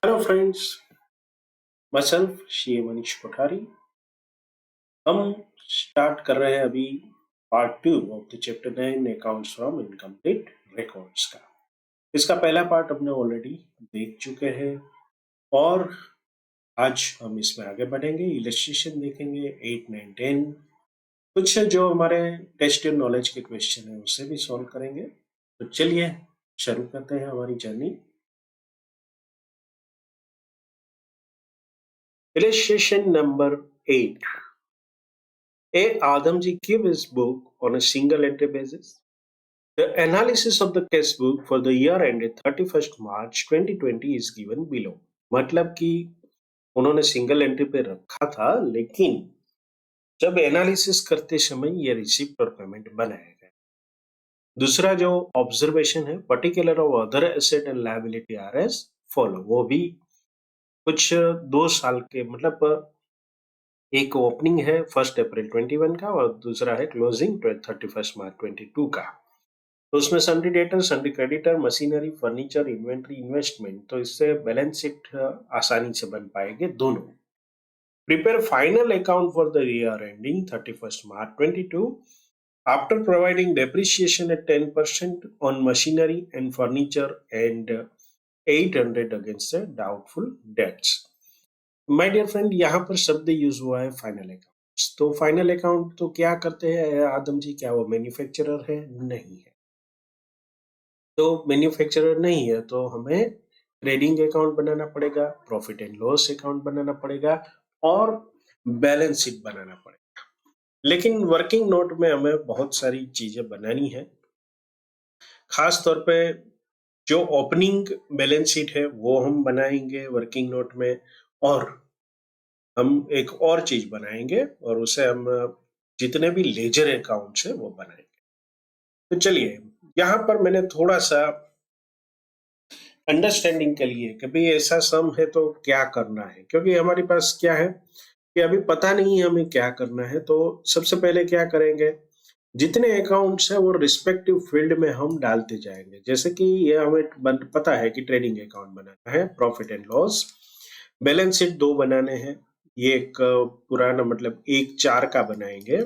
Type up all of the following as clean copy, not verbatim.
Hello friends, my self सी मनीष कोठारी। हम start कर रहे हैं अभी part 2 of the chapter 9 accounts from incomplete records का। इसका पहला पार्ट हमने ऑलरेडी देख चुके हैं और आज हम इसमें आगे बढ़ेंगे, इलस्ट्रेशन देखेंगे 8, 9, 10, कुछ जो हमारे टेस्ट नॉलेज के क्वेश्चन है उससे भी सॉल्व करेंगे। तो चलिए शुरू करते हैं हमारी journey. Illustration number 8. A. Adamji give his book on a single entry basis. The analysis of the cash book for the year ended 31st March 2020 is given below. मतलब कि उन्होंने सिंगल एंट्री पे रखा था, लेकिन जब एनालिसिस करते समय ये रिसिप्ट और पेमेंट बनाया गया। दूसरा जो ऑब्जर्वेशन है, particular of other asset and liability are as follow, वो भी कुछ 2 साल के, मतलब एक ओपनिंग है 1 अप्रैल 21 का और दूसरा है क्लोजिंग 31 मार्च 22 का। तो उसमें sundry debtor, sundry creditor, machinery, furniture, inventory, investment, तो इससे बैलेंस शीट आसानी से बन पाएंगे दोनों। Prepare final account for the year ending 31 March 22 after providing depreciation at 10% on machinery and furniture and 800 against the doubtful debts. My dear friend, यहाँ पर शब्द यूज हुआ है फाइनल अकाउंट। तो फाइनल अकाउंट तो क्या करते हैं आदम जी? क्या वो मैन्युफैक्चरर है? नहीं है। तो मैन्युफैक्चरर नहीं है तो हमें ट्रेडिंग अकाउंट बनाना पड़ेगा, प्रॉफिट एंड लॉस अकाउंट बनाना पड़ेगा और बैलेंस शीट बनाना पड़ेगा। लेकिन वर्किंग नोट में हमें बहुत सारी चीजें बनानी है। खास तौर पे जो ओपनिंग बैलेंस शीट है वो हम बनाएंगे वर्किंग नोट में, और हम एक और चीज बनाएंगे और उसे हम जितने भी लेजर अकाउंट्स है वो बनाएंगे। तो चलिए, यहाँ पर मैंने थोड़ा सा अंडरस्टैंडिंग के लिए कि भाई ऐसा सम है तो क्या करना है, क्योंकि हमारे पास क्या है कि अभी पता नहीं है हमें क्या करना है। तो सबसे पहले क्या करेंगे, जितने अकाउंट्स है वो रिस्पेक्टिव फील्ड में हम डालते जाएंगे। जैसे कि ये हमें पता है कि ट्रेडिंग अकाउंट बनाना है, profit and loss, balance sheet 2 बनाने हैं। ये एक पुराना, मतलब एक 4 का बनाएंगे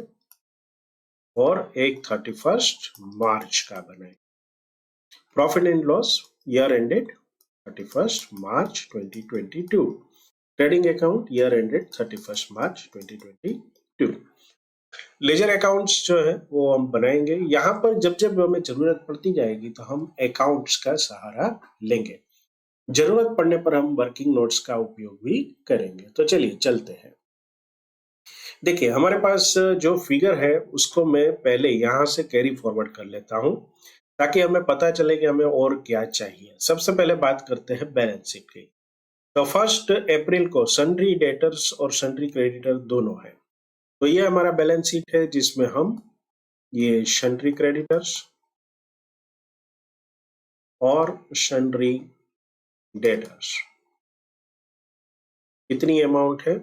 और एक 31 मार्च का बनाएंगे। Profit and loss year ended 31 March 2022, trading account year ended 31 March 2022। Ledger accounts जो है वो हम बनाएंगे। यहाँ पर जब जब हमें जरूरत पड़ती जाएगी तो हम अकाउंट्स का सहारा लेंगे। जरूरत पड़ने पर हम वर्किंग नोट्स का उपयोग भी करेंगे। तो चलिए चलते हैं। देखिए, हमारे पास जो फिगर है उसको मैं पहले यहां से कैरी फॉरवर्ड कर लेता हूं ताकि हमें पता चले कि हमें और क्या चाहिए। सबसे पहले बात करते हैं बैलेंस शीट की। तो 1 अप्रैल को सन्ड्री डेटर्स और सन्ड्री क्रेडिटर दोनों है। तो ये हमारा बैलेंस शीट है जिसमें हम ये सन्ड्री क्रेडिटर्स और सन्ड्री डेटर्स, कितनी अमाउंट है?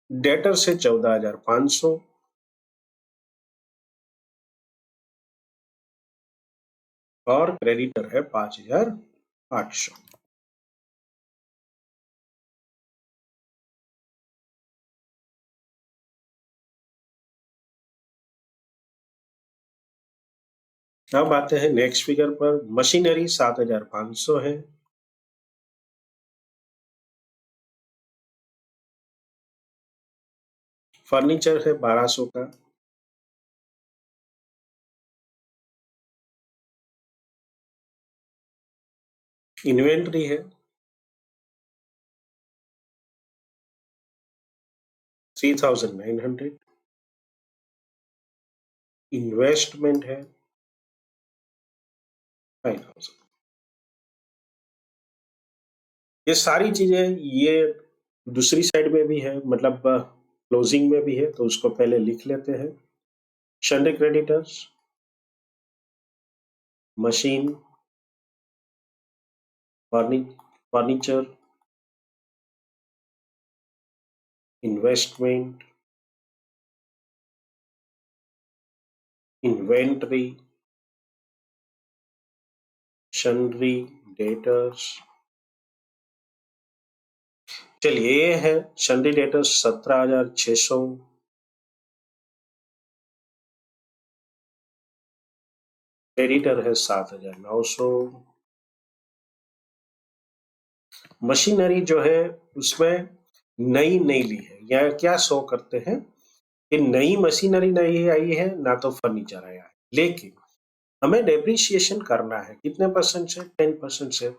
डेटर से 14,500 और क्रेडिटर है 5,800। अब आते हैं नेक्स्ट फिगर पर। मशीनरी 7,500 है, फर्नीचर है 1,200 का, इन्वेंट्री है 3,900, इन्वेस्टमेंट है 5,000। ये सारी चीजें ये दूसरी साइड में भी है, मतलब क्लोजिंग में भी है, तो उसको पहले लिख लेते हैं। Sundry creditors, machine, furniture, investment, inventory, sundry debtors, चलिए ये है सन्ड्री डेटर्स 17,600, क्रेडिटर है 7,900, मशीनरी जो है उसमें नई नहीं ली है। यह क्या शो करते हैं कि नई मशीनरी नहीं आई है, ना तो फर्नीचर आया है, लेकिन हमें डेप्रिसिएशन करना है कितने परसेंट से, 10% से।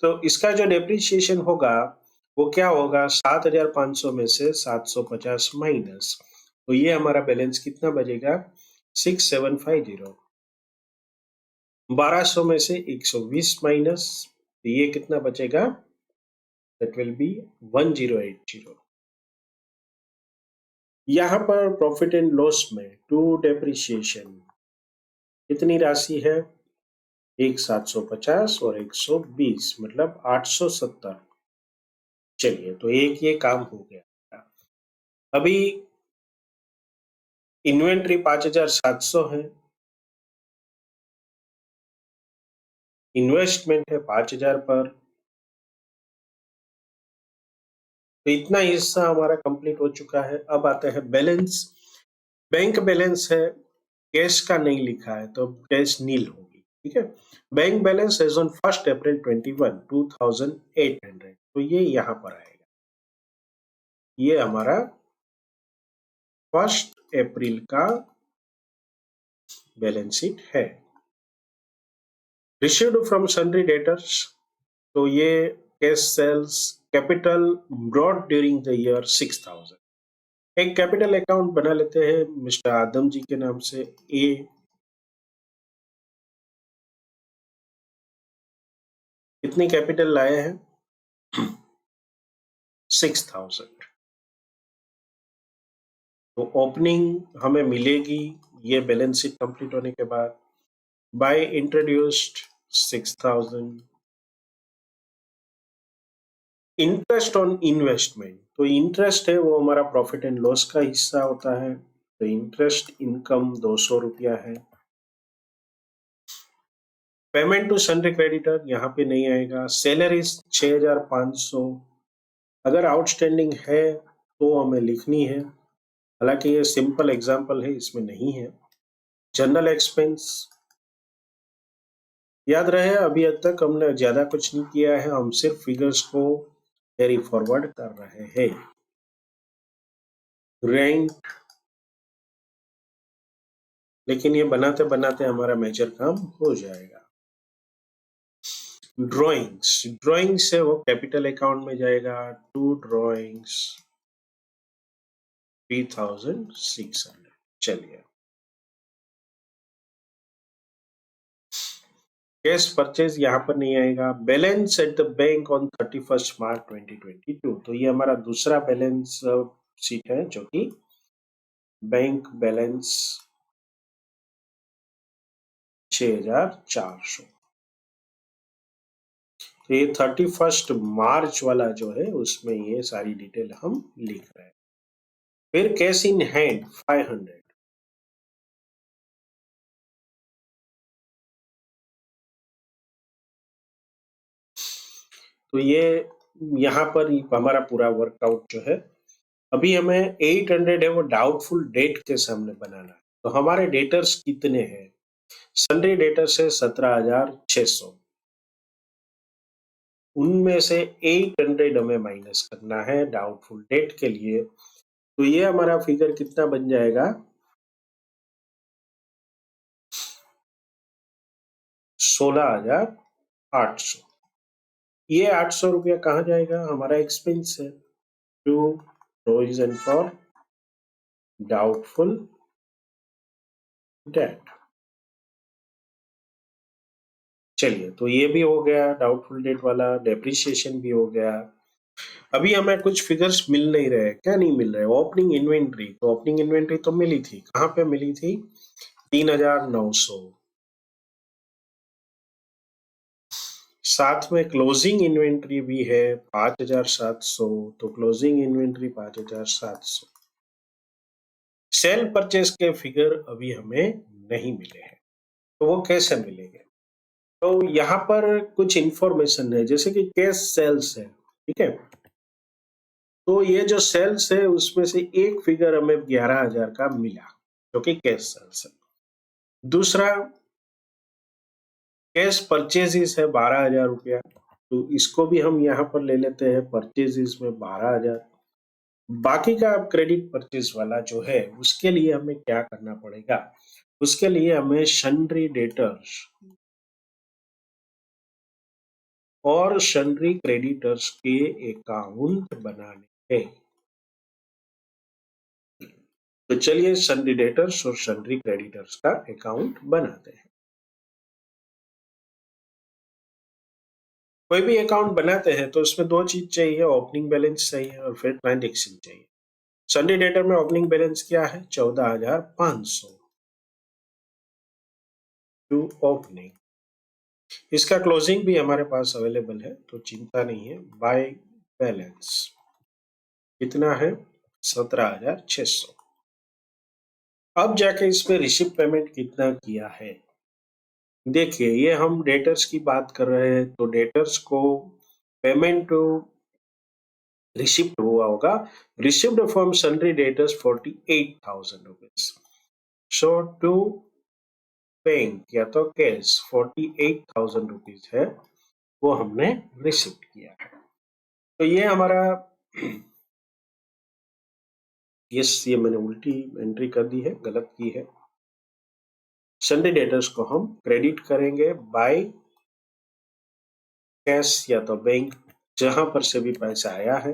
तो इसका जो डेप्रिसिएशन होगा वो क्या होगा, 7,500 में से 750 माइनस, तो ये हमारा बैलेंस कितना बचेगा, 6750। 1200 में से 120 माइनस, तो ये कितना बचेगा, दैट विल बी 1080। यहाँ पर प्रॉफिट एंड लॉस में टू डेप्रिसिएशन कितनी राशि है, एक 750 और 120, मतलब 870। चलिए तो एक ये काम हो गया। अभी इन्वेंट्री 5,700 है, इन्वेस्टमेंट है 5,000 पर, तो इतना हिस्सा हमारा कंप्लीट हो चुका है। अब आते हैं बैलेंस। बैंक बैलेंस है, कैश का नहीं लिखा है तो कैश नील होगी, ठीक है। बैंक बैलेंस एज ऑन 1 अप्रैल 21 2800, तो ये यहाँ पर आएगा, ये हमारा 1 अप्रैल का बैलेंस शीट है। रिसीव्ड फ्रॉम सन्ड्री डेटर्स, तो ये cash sales capital brought during the year 6,000। एक कैपिटल अकाउंट बना लेते हैं मिस्टर आदम जी के नाम से, ए, कितनी कैपिटल लाए हैं, 6,000। तो ओपनिंग हमें मिलेगी ये बैलेंस शीट कंप्लीट होने के बाद, by introduced 6,000। Interest on investment, तो इंटरेस्ट है वो हमारा प्रॉफिट एंड लॉस का हिस्सा होता है, तो इंटरेस्ट इनकम 200 रुपया है। पेमेंट टू सन्ड्री क्रेडिटर यहाँ पे नहीं आएगा। सैलरी 6,500, अगर आउटस्टैंडिंग है तो हमें लिखनी है, हालांकि ये सिंपल एग्जांपल है, इसमें नहीं है। जनरल एक्सपेंस, याद रहे अभी तक हमने ज्यादा कुछ नहीं किया है, हम सिर्फ फिगर्स को कैरी फॉरवर्ड कर रहे हैं। रेंट, लेकिन ये बनाते बनाते हमारा मेजर काम हो जाएगा। ड्राइंग्स, ड्राइंग्स है वो कैपिटल अकाउंट में जाएगा, टू ड्राइंग्स 3,600। चलिए, कैश परचेज यहाँ पर नहीं आएगा। Balance at the bank on 31 March 2022, तो ये हमारा दूसरा बैलेंस शीट है जो कि बैंक बैलेंस 6,400। तो ये 31 मार्च वाला जो है उसमें ये सारी डिटेल हम लिख रहे हैं। फिर कैश इन हैंड 500, तो ये यहाँ पर हमारा पूरा वर्कआउट जो है, अभी हमें 800 है वो डाउटफुल डेट के सामने बनाना है। तो हमारे डेटर्स कितने हैं, सन्ड्री डेटर्स है 17,600, उनमें से 800 हमें माइनस करना है डाउटफुल डेट के लिए, तो ये हमारा फिगर कितना बन जाएगा, 16,800। ये 800 रुपया कहाँ जाएगा, हमारा एक्सपेंस है, to provision for doubtful debt. चलिए, तो ये भी हो गया डाउटफुल डेट वाला, डेप्रिसिएशन भी हो गया। अभी हमें कुछ फिगर्स मिल नहीं रहे, क्या नहीं मिल रहे, ओपनिंग इन्वेंट्री, तो ओपनिंग इन्वेंट्री तो मिली थी, कहाँ पे मिली थी, 3,900। साथ में क्लोजिंग इन्वेंट्री भी है 5,700, तो क्लोजिंग इन्वेंट्री 5,700। सेल परचेज के फिगर अभी हमें नहीं मिले हैं, तो वो कैसे मिलेंगे, तो यहाँ पर कुछ इंफॉर्मेशन है, जैसे कि कैश सेल्स है, ठीक है। तो ये जो सेल्स है उसमें से एक फिगर हमें 11,000 का मिला, जो कि कैश सेल्स है। दूसरा कैश परचेजेस है 12,000 रुपया, तो इसको भी हम यहाँ पर ले लेते हैं परचेजेस में 12,000। बाकी का क्रेडिट परचेज वाला जो है उसके लिए हमें क्या करना पड़ेगा, उसके लिए हमें सन्ड्री डेटर्स और सन्ड्री क्रेडिटर्स के अकाउंट बनाने हैं। तो चलिए सन्ड्री डेटर्स और सन्ड्री क्रेडिटर्स का अकाउंट बनाते हैं। कोई भी अकाउंट बनाते हैं तो उसमें दो चीज चाहिए, ओपनिंग बैलेंस चाहिए और फिर ट्रांजेक्शन चाहिए। सन्ड्री डेटर में ओपनिंग बैलेंस क्या है, 14,500 टू ओपनिंग। इसका क्लोजिंग भी हमारे पास अवेलेबल है, तो चिंता नहीं है। बाय बैलेंस कितना है, 17,600। अब जाके इसमें रिसिप्ट पेमेंट कितना किया है, देखिए ये हम डेटर्स की बात कर रहे हैं, तो डेटर्स को पेमेंट रिसिप्ट हुआ होगा। Receipt from sundry debtors 48,000 rupees. So to bank या तो कैश 48,000 रुपीज है, वो हमने रिसिप्ट किया है। तो ये हमारा यस, ये मैंने उल्टी एंट्री कर दी है, गलत की है। सन्ड्री डेटर्स को हम क्रेडिट करेंगे बाय कैश या तो बैंक, जहां पर से भी पैसा आया है।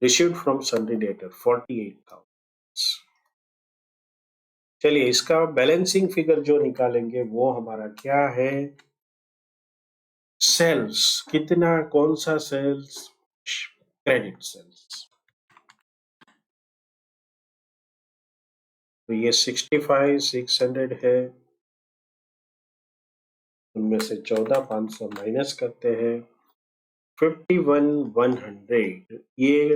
Received from sundry debtor 48,000। चलिए इसका बैलेंसिंग फिगर जो निकालेंगे वो हमारा क्या है, सेल्स कितना, कौन सा सेल्स, क्रेडिट सेल्स। तो ये 65,600 है, उनमें से 14,500 माइनस करते हैं, 51,100 ये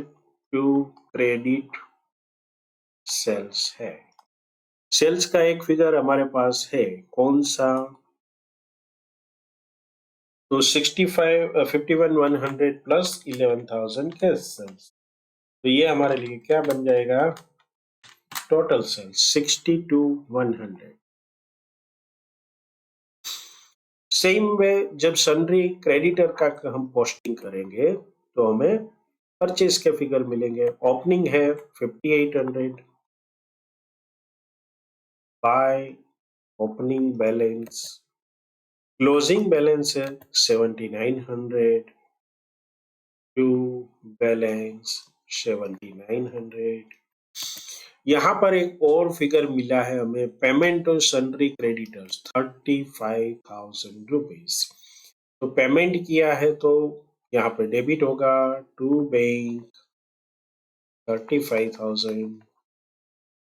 टू क्रेडिट सेल्स है। सेल्स का एक फिगर हमारे पास है, कौन सा, तो 51,100 प्लस 11,000 कैश सेल्स। तो ये हमारे लिए क्या बन जाएगा, टोटल सेल्स 62,100। सेम वे जब सन्ड्री क्रेडिटर का हम पोस्टिंग करेंगे तो हमें परचेज के फिगर मिलेंगे। ओपनिंग है 5,800 by opening balance, closing balance है 7,900 टू बैलेंस 7,900। यहाँ पर एक और फिगर मिला है हमें, payment on sundry creditors 35,000 rupees. तो पेमेंट किया है तो यहाँ पे डेबिट होगा टू बैंक 35,000।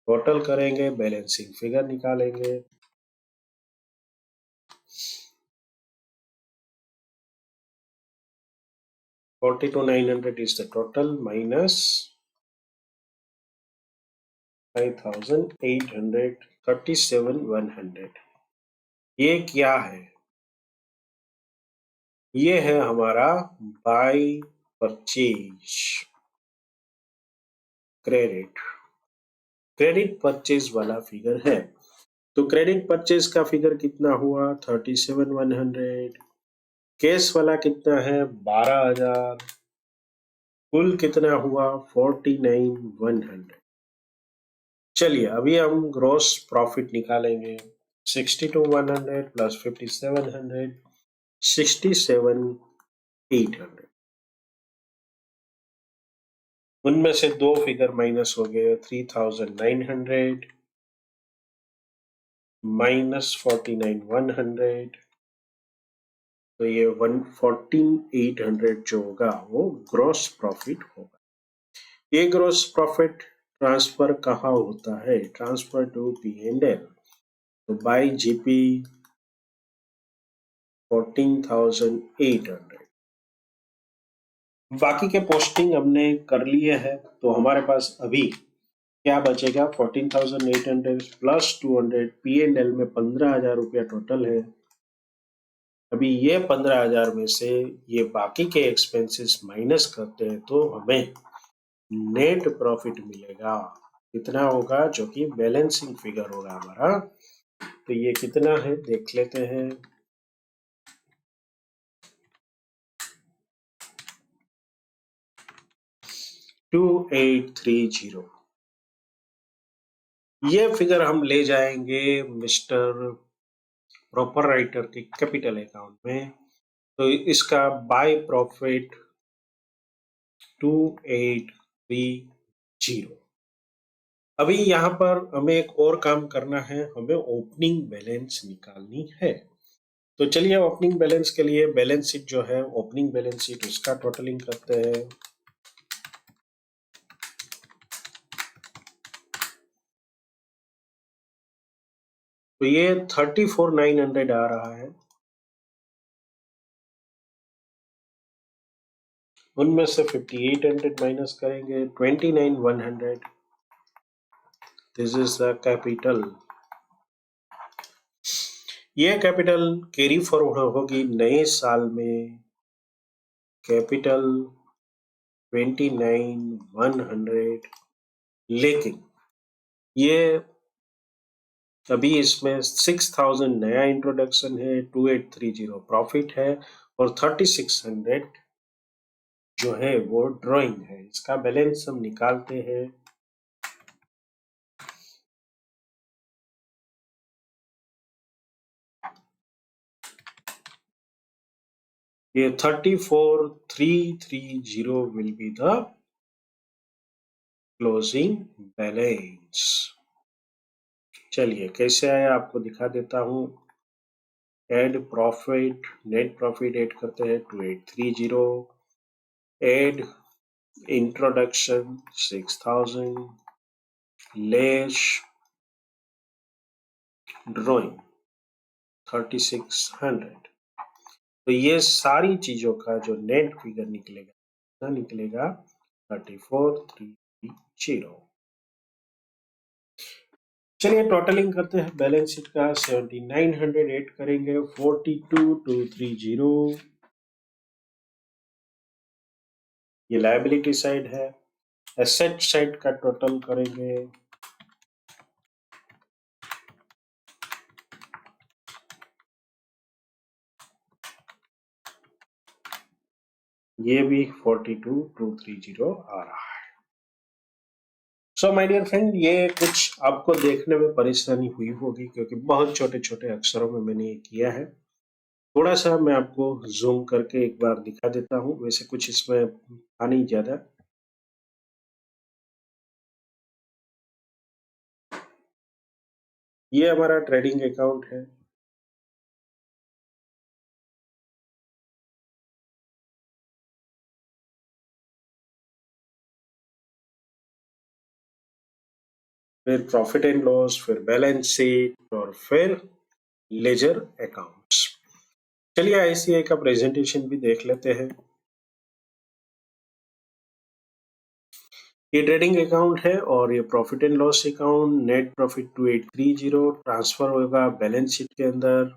टोटल करेंगे, बैलेंसिंग फिगर निकालेंगे। $42,900 is the total minus 5,800, 37,100। ये क्या है, ये है हमारा by purchase credit, credit purchase वाला फिगर है। तो क्रेडिट परचेज का फिगर कितना हुआ, 37,100। कैश वाला कितना है, 12,000। कुल कितना हुआ, 49,100। चलिए अभी हम ग्रॉस प्रॉफिट निकालेंगे। 62,100 प्लस 5,700, 67,800। उनमें से दो फिगर माइनस हो गए, 3,900 माइनस 49,100। तो ये 114,800 जो होगा वो ग्रॉस प्रॉफिट होगा। ये ग्रॉस प्रॉफिट ट्रांसफर कहाँ होता है, ट्रांसफर टू P&L। तो बाय जीपी 14,800। बाकी के पोस्टिंग हमने कर लिए हैं, तो हमारे पास अभी क्या बचेगा? 14,800 प्लस 200, P&L में 15,000 रुपया टोटल है। अभी ये 15,000 में से ये बाकी के एक्सपेंसेस माइनस करते हैं तो हमें नेट प्रॉफिट मिलेगा। कितना होगा? जो कि बैलेंसिंग फिगर होगा हमारा। तो ये कितना है देख लेते हैं। $2,830। ये फिगर हम ले जाएंगे मिस्टर प्रॉपर राइटर के कैपिटल अकाउंट में। तो इसका बाय प्रॉफिट 2830। अभी यहाँ पर हमें एक और काम करना है, हमें ओपनिंग बैलेंस निकालनी है। तो चलिए ओपनिंग बैलेंस के लिए बैलेंस शीट जो है, ओपनिंग बैलेंस शीट, उसका टोटलिंग करते हैं। तो ये 34,900 आ रहा है। उनमें से 5,800 माइनस करेंगे, 29,100। This is the capital. ये कैपिटल कैरी फॉरवर्ड होगी नए साल में। कैपिटल 29,100। लेकिन ये अभी इसमें 6,000 नया इंट्रोडक्शन है, 2,830 प्रॉफिट है और 3,600 जो है वो ड्राइंग है। इसका बैलेंस हम निकालते हैं। ये 34,330 will be the closing balance. चलिए कैसे आया आपको दिखा देता हूं। Add profit, net profit add करते हैं 2830, एड इंट्रोडक्शन 6,000, लेस ड्राइंग 3,600। तो ये सारी चीजों का जो नेट फिगर निकलेगा, कितना निकलेगा? 34,330। चलिए टोटलिंग करते हैं बैलेंस शीट का। 7,900 ऐड करेंगे, 42,230। ये लायबिलिटी साइड है। एसेट साइड का टोटल करेंगे। ये भी 42,230 आ रहा है। सो माय डियर फ्रेंड, ये कुछ आपको देखने में परेशानी हुई होगी क्योंकि बहुत छोटे छोटे अक्षरों में मैंने ये किया है। थोड़ा सा मैं आपको जूम करके एक बार दिखा देता हूँ। वैसे कुछ इसमें था नहीं ज्यादा। ये हमारा ट्रेडिंग अकाउंट है। फिर प्रॉफिट एंड लॉस, फिर बैलेंस शीट और फिर लेजर अकाउंट्स। चलिए आईसीआई का प्रेजेंटेशन भी देख लेते हैं। ये ट्रेडिंग अकाउंट है और ये profit and loss account. Net profit 2830 transfer होगा बैलेंस शीट के अंदर।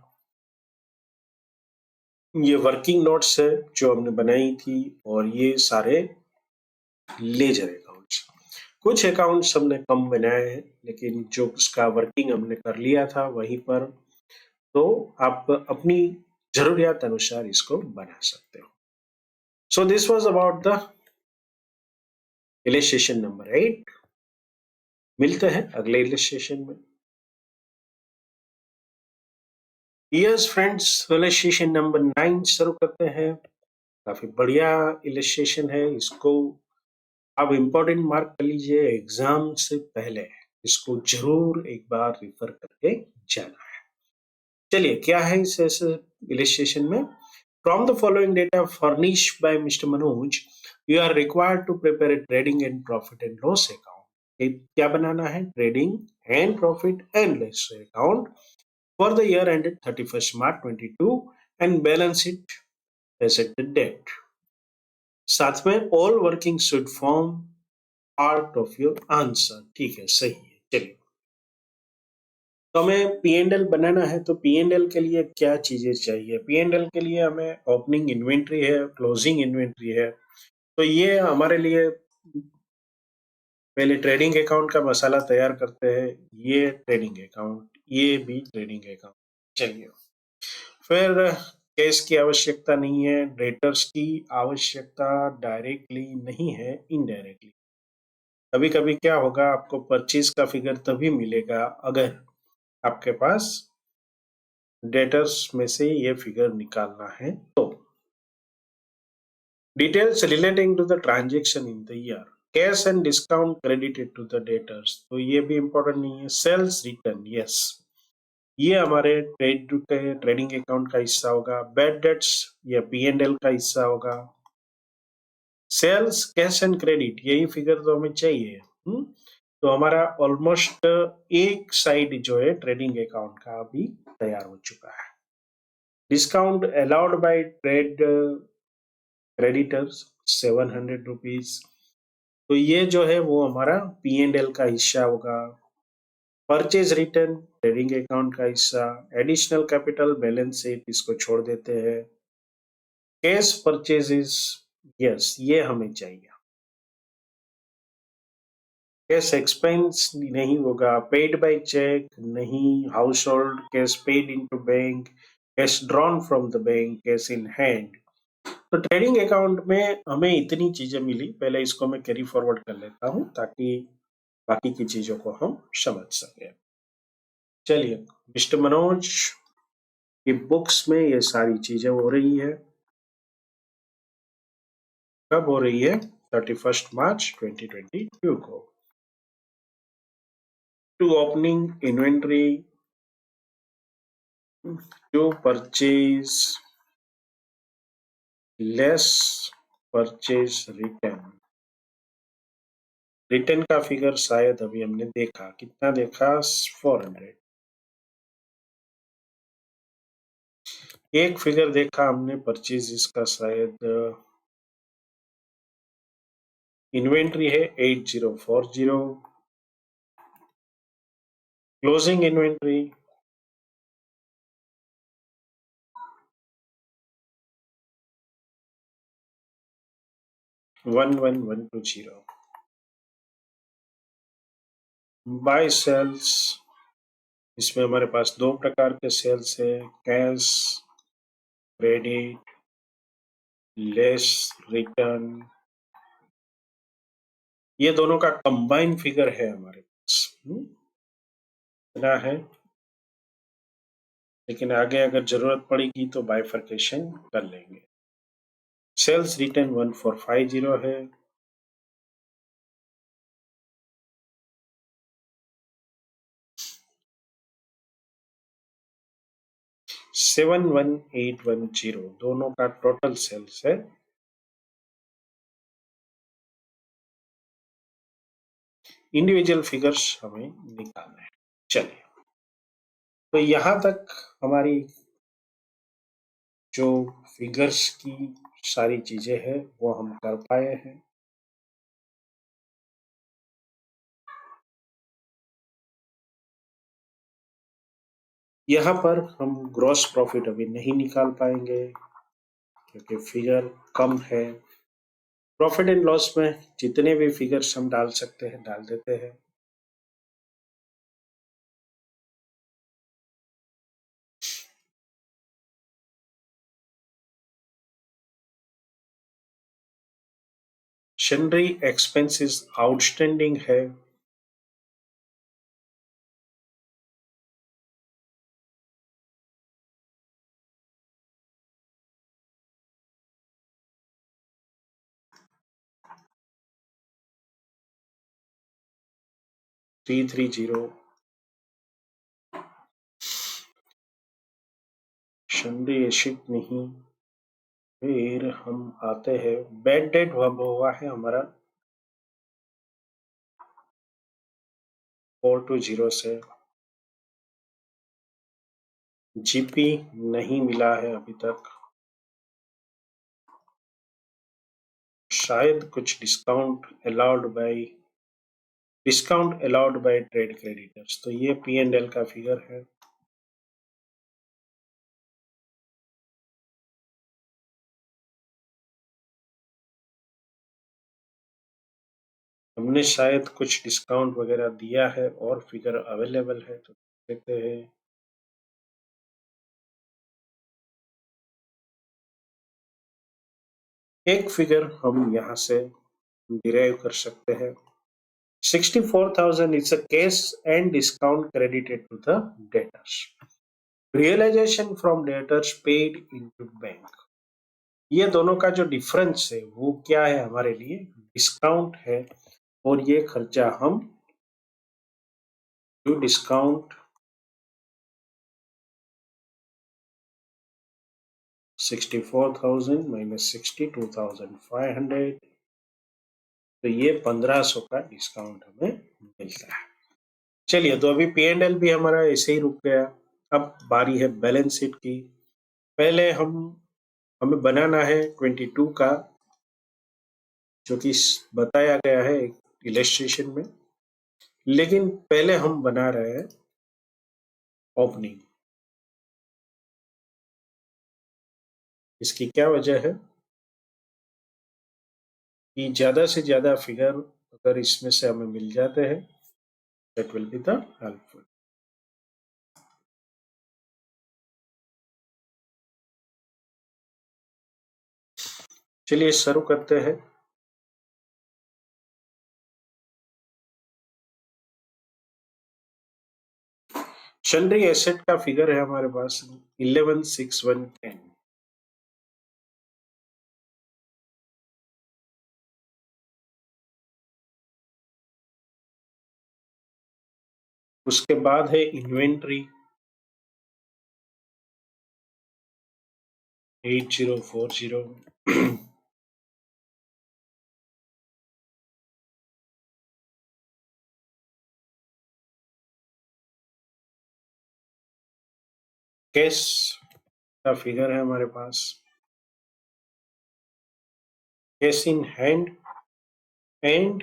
ये वर्किंग नोट्स है जो हमने बनाई थी और ये सारे लेजर अकाउंट्स। कुछ अकाउंट्स हमने कम बनाए हैं लेकिन जो उसका वर्किंग हमने कर लिया था वहीं पर। तो आप अपनी जरूरियात अनुसार इसको बना सकते हो। So this was about the illustration number 8। मिलते हैं अगले इलस्ट्रेशन में। यस फ्रेंड्स, इलस्ट्रेशन नंबर 9 शुरू करते हैं। काफी बढ़िया इलस्ट्रेशन है। इसको आप इम्पोर्टेंट मार्क कर लीजिए, एग्जाम से पहले इसको जरूर एक बार रिफर करके जाना है। चलिए क्या है इस इलस्ट्रेशन में। From the following data furnished by mister Manoj, you are required to prepare a trading and profit and loss account. क्या बनाना है? Trading and profit and loss account for the year ended 31st March 22 and balance it as at the date. साथ में all working should form part of your answer. ठीक है, सही है। चलिए, तो हमें P&L बनाना है, तो P&L के लिए क्या चीजें चाहिए? P&L के लिए हमें ओपनिंग इन्वेंट्री है, क्लोजिंग इन्वेंट्री है। तो ये हमारे लिए पहले ट्रेडिंग अकाउंट का मसाला तैयार करते हैं। ये ट्रेडिंग अकाउंट, ये भी ट्रेडिंग अकाउंट। चलिए, फिर कैश की आवश्यकता नहीं है, डेटर्स की आवश्यकता डायरेक्टली नहीं है, इनडायरेक्टली। कभी कभी क्या होगा, आपको परचेज का फिगर तभी मिलेगा अगर आपके पास डेटर्स में से ये फिगर निकालना है। तो details relating to the transaction in the year, cash and discount credited to the debtors, तो ये भी इंपॉर्टेंट नहीं है। सेल्स रिटर्न, यस, ये हमारे ट्रेडिंग अकाउंट का हिस्सा होगा। बैड डेट्स या P&L का हिस्सा होगा। सेल्स, कैश एंड क्रेडिट, यही फिगर तो हमें चाहिए। तो हमारा ऑलमोस्ट एक साइड जो है ट्रेडिंग अकाउंट का अभी तैयार हो चुका है। Discount allowed by trade creditors 700 rupees, तो ये जो है वो हमारा P&L का हिस्सा होगा। परचेज रिटर्न ट्रेडिंग अकाउंट का हिस्सा। एडिशनल कैपिटल बैलेंस शीट, इसको छोड़ देते हैं। कैश परचेजेस, यस, ये हमें चाहिए। कैश एक्सपेंस नहीं होगा। पेड बाय चेक नहीं। House hold cash paid into bank, cash drawn from the bank, cash in hand. तो ट्रेडिंग अकाउंट में हमें इतनी चीजें मिली। पहले इसको मैं कैरी फॉरवर्ड कर लेता हूं ताकि बाकी की चीजों को हम समझ सके। चलिए, मिस्टर मनोज की बुक्स में ये सारी चीजें हो रही है। कब हो रही है? 31 मार्च 2022 को। To opening inventory, to purchase less purchase return. Return का फिगर शायद अभी हमने देखा, कितना देखा? 400। एक फिगर देखा हमने परचेज इसका, शायद इन्वेंट्री है 8040। Closing inventory 11120। बाय सेल्स, इसमें हमारे पास दो प्रकार के सेल्स है, कैश क्रेडिट लेस रिटर्न। ये दोनों का कंबाइन फिगर है हमारे पास, इतना है। लेकिन आगे अगर जरूरत पड़ेगी तो बाइफर्केशन कर लेंगे। सेल्स रिटर्न 1450 है। सेवन 1810 दोनों का टोटल सेल्स है। इंडिविजुअल फिगर्स हमें निकालना है। चलिए, तो यहां तक हमारी जो फिगर्स की सारी चीजें हैं वो हम कर पाए हैं। यहाँ पर हम ग्रॉस प्रॉफिट अभी नहीं निकाल पाएंगे क्योंकि फिगर कम है। प्रॉफिट एंड लॉस में जितने भी फिगर्स हम डाल सकते हैं डाल देते हैं। सन्ड्री एक्सपेंसेस आउटस्टैंडिंग है। थ्री 330। सन्ड्री एशिट नहीं। फिर हम आते हैं, बैड डेट हुआ है हमारा 420 से। जीपी नहीं मिला है अभी तक, शायद कुछ discount allowed by discount allowed by trade creditors. तो ये P&L का फिगर है। हमने शायद कुछ डिस्काउंट वगैरह दिया है और फिगर अवेलेबल है, तो देखते हैं। एक फिगर हम यहाँ से डिराइव कर सकते हैं। 64,000 is a cash and discount credited to the debtors. Realization from debtors paid into bank. ये दोनों का जो डिफरेंस है वो क्या है हमारे लिए? डिस्काउंट है, और ये खर्चा हम जो डिस्काउंट 64,000 माइनस 62,500, तो ये 1,500 का डिस्काउंट हमें मिलता है। चलिए, तो अभी P&L भी हमारा ऐसे ही रुक गया। अब बारी है बैलेंस शीट की। पहले हमें बनाना है 22 का, जो कि बताया गया है इलस्ट्रेशन में, लेकिन पहले हम बना रहे हैं ओपनिंग। इसकी क्या वजह है कि ज्यादा से ज्यादा फिगर अगर इसमें से हमें मिल जाते हैं, that will be the helpful. चलिए शुरू करते हैं। सन्ड्री एसेट का फिगर है हमारे पास 11,610। उसके बाद है इन्वेंट्री 8040। कैश का फिगर है हमारे पास cash in hand and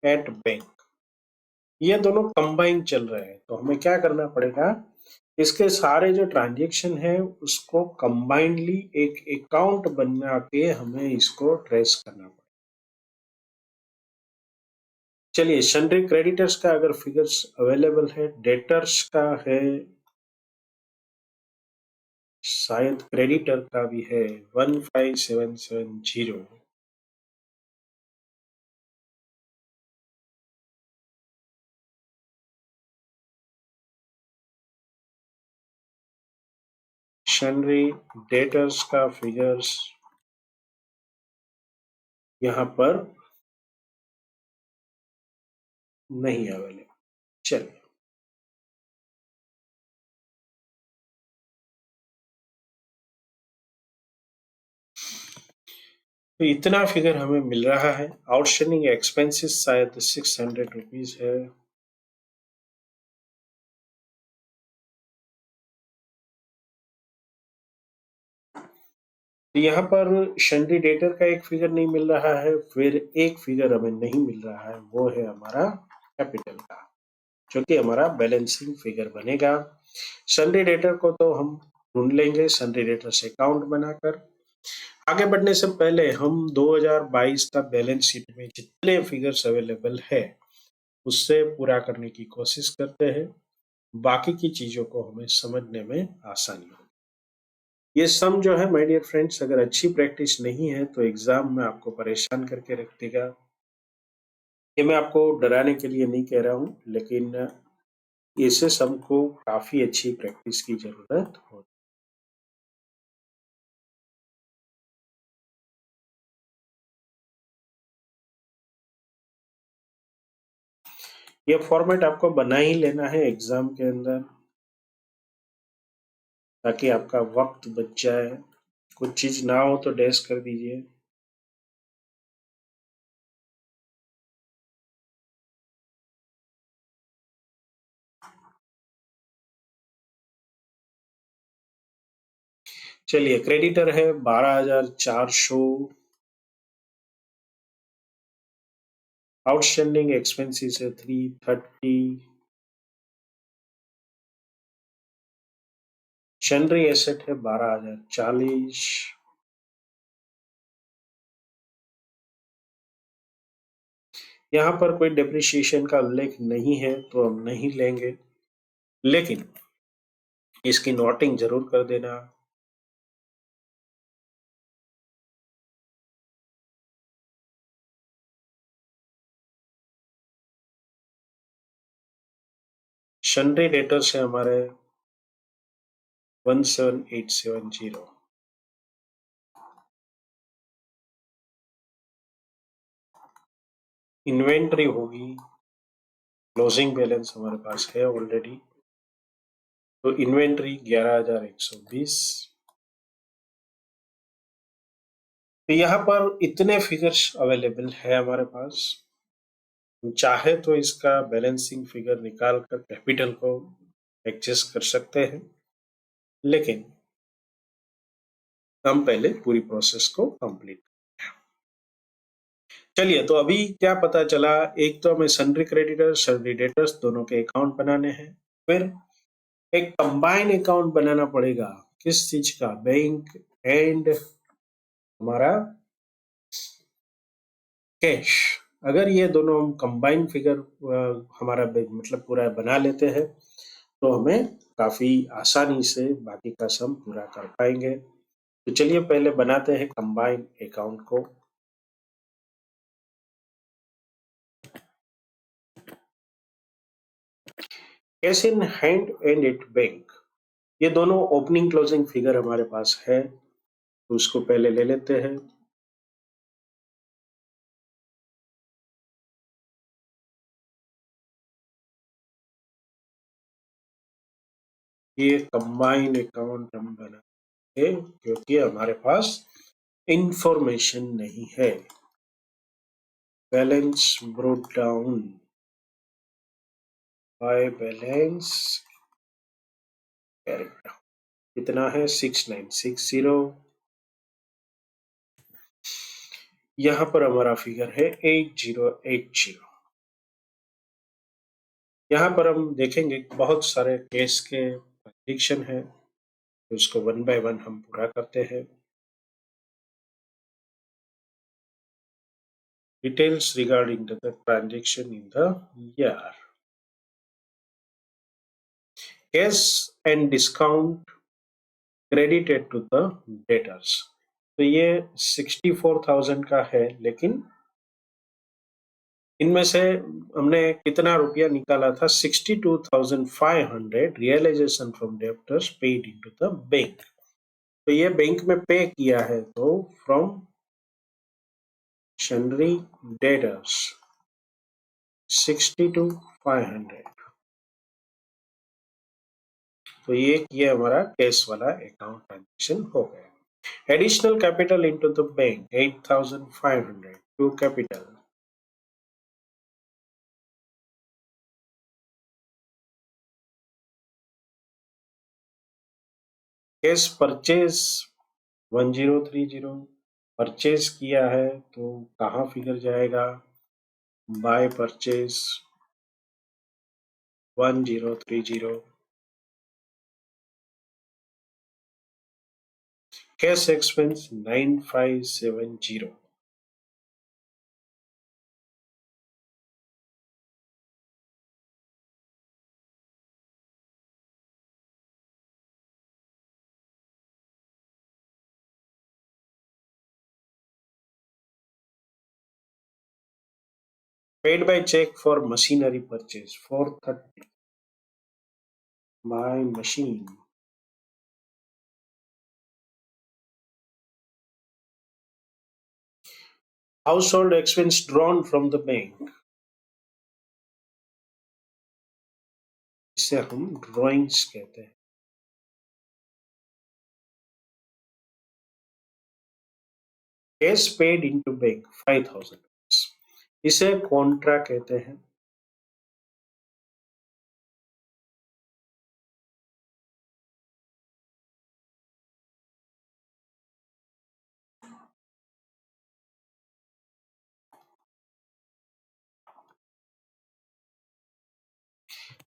at bank. ये दोनों कंबाइन चल रहे हैं, तो हमें क्या करना पड़ेगा, इसके सारे जो ट्रांजेक्शन है उसको कंबाइनली एक अकाउंट बना के हमें इसको ट्रेस करना पड़ेगा। चलिए, सन्ड्री क्रेडिटर्स का अगर फिगर्स अवेलेबल है, डेटर्स का है, शायद क्रेडिटर का भी है 15,770। सन्ड्री डेटर्स का फिगर्स यहाँ पर नहीं अवेलेबल। चलिए, तो इतना फिगर हमें मिल रहा है। आउटस्टैंडिंग एक्सपेंसेस शायद 600 रुपीज है। तो यहाँ पर सन्ड्री डेटर का एक फिगर नहीं मिल रहा है, फिर एक फिगर हमें नहीं मिल रहा है, वो है हमारा कैपिटल का, जो कि हमारा बैलेंसिंग फिगर बनेगा। सन्ड्री डेटर को तो हम ढूंढ लेंगे सन्ड्री डेटर से अकाउंट बनाकर। आगे बढ़ने से पहले हम 2022 का बैलेंस शीट में जितने फिगर्स अवेलेबल है उससे पूरा करने की कोशिश करते हैं। बाकी की चीजों को हमें समझने में आसानी हो। ये सम जो है माय डियर फ्रेंड्स, अगर अच्छी प्रैक्टिस नहीं है तो एग्जाम में आपको परेशान करके रख देगा। ये मैं आपको डराने के लिए नहीं कह रहा हूँ, लेकिन ऐसे सम को काफी अच्छी प्रैक्टिस की जरूरत हो। ये फॉर्मेट आपको बना ही लेना है एग्जाम के अंदर, ताकि आपका वक्त बच जाए। कुछ चीज ना हो तो डैश कर दीजिए। चलिए, क्रेडिटर है 12,400, आउटस्टैंडिंग एक्सपेंसेस है 330, शनरी एसेट है 12,040, यहाँ पर कोई डेप्रिसिएशन का उल्लेख नहीं है तो हम नहीं लेंगे, लेकिन इसकी नोटिंग जरूर कर देना। शनरी डेटर्स है हमारे 17870। इन्वेंट्री होगी, क्लोजिंग बैलेंस हमारे पास है ऑलरेडी, तो इन्वेंट्री 11,120। तो यहाँ पर इतने फिगर्स अवेलेबल है हमारे पास, चाहे तो इसका बैलेंसिंग फिगर निकाल कर कैपिटल को एडजस्ट कर सकते हैं, लेकिन हम पहले पूरी प्रोसेस को कंप्लीट। चलिए, तो अभी क्या पता चला, एक तो हमें सन्ड्री क्रेडिटर्स सन्ड्री डेटर्स दोनों के अकाउंट बनाने हैं, फिर एक कंबाइन अकाउंट बनाना पड़ेगा, किस चीज का, बैंक एंड हमारा कैश। अगर ये दोनों हम कंबाइन फिगर हमारा मतलब पूरा बना लेते हैं तो हमें काफी आसानी से बाकी का सम पूरा कर पाएंगे। तो चलिए पहले बनाते हैं कंबाइन अकाउंट को। Cash in hand and at bank, ये दोनों ओपनिंग क्लोजिंग फिगर हमारे पास है, तो उसको पहले ले लेते हैं। ये कंबाइन अकाउंट हम बनाएंगे क्योंकि हमारे पास इंफॉर्मेशन नहीं है। Balance brought down by balance character कितना है 6960। यहाँ पर हमारा फिगर है 8080। यहाँ पर हम देखेंगे बहुत सारे केस के प्रेडिक्शन है, तो उसको वन बाय वन हम पूरा करते हैं। Details regarding the transaction in the year. Cash and discount credited to the debtors. तो ये 64,000 का है, लेकिन इनमें से हमने कितना रुपया निकाला था, 62,500 realisation from debtors paid into the bank. तो ये बैंक में पे किया है, तो फ्रॉम शनरी डेटर्स 62,500, तो ये हमारा कैश वाला अकाउंट ट्रांजेक्शन हो गया। Additional capital into the bank 8,500 to capital. Cash purchase 1030 purchase किया है, तो कहाँ फिगर जाएगा, by purchase 1030। Cash expense 9570। Paid by cheque for machinery purchase 430 by machine. Household expense drawn from the bank, इसे हम drawings कहते हैं। कैश पेड इनटू बैंक 5,000, इसे कॉन्ट्रा कहते हैं।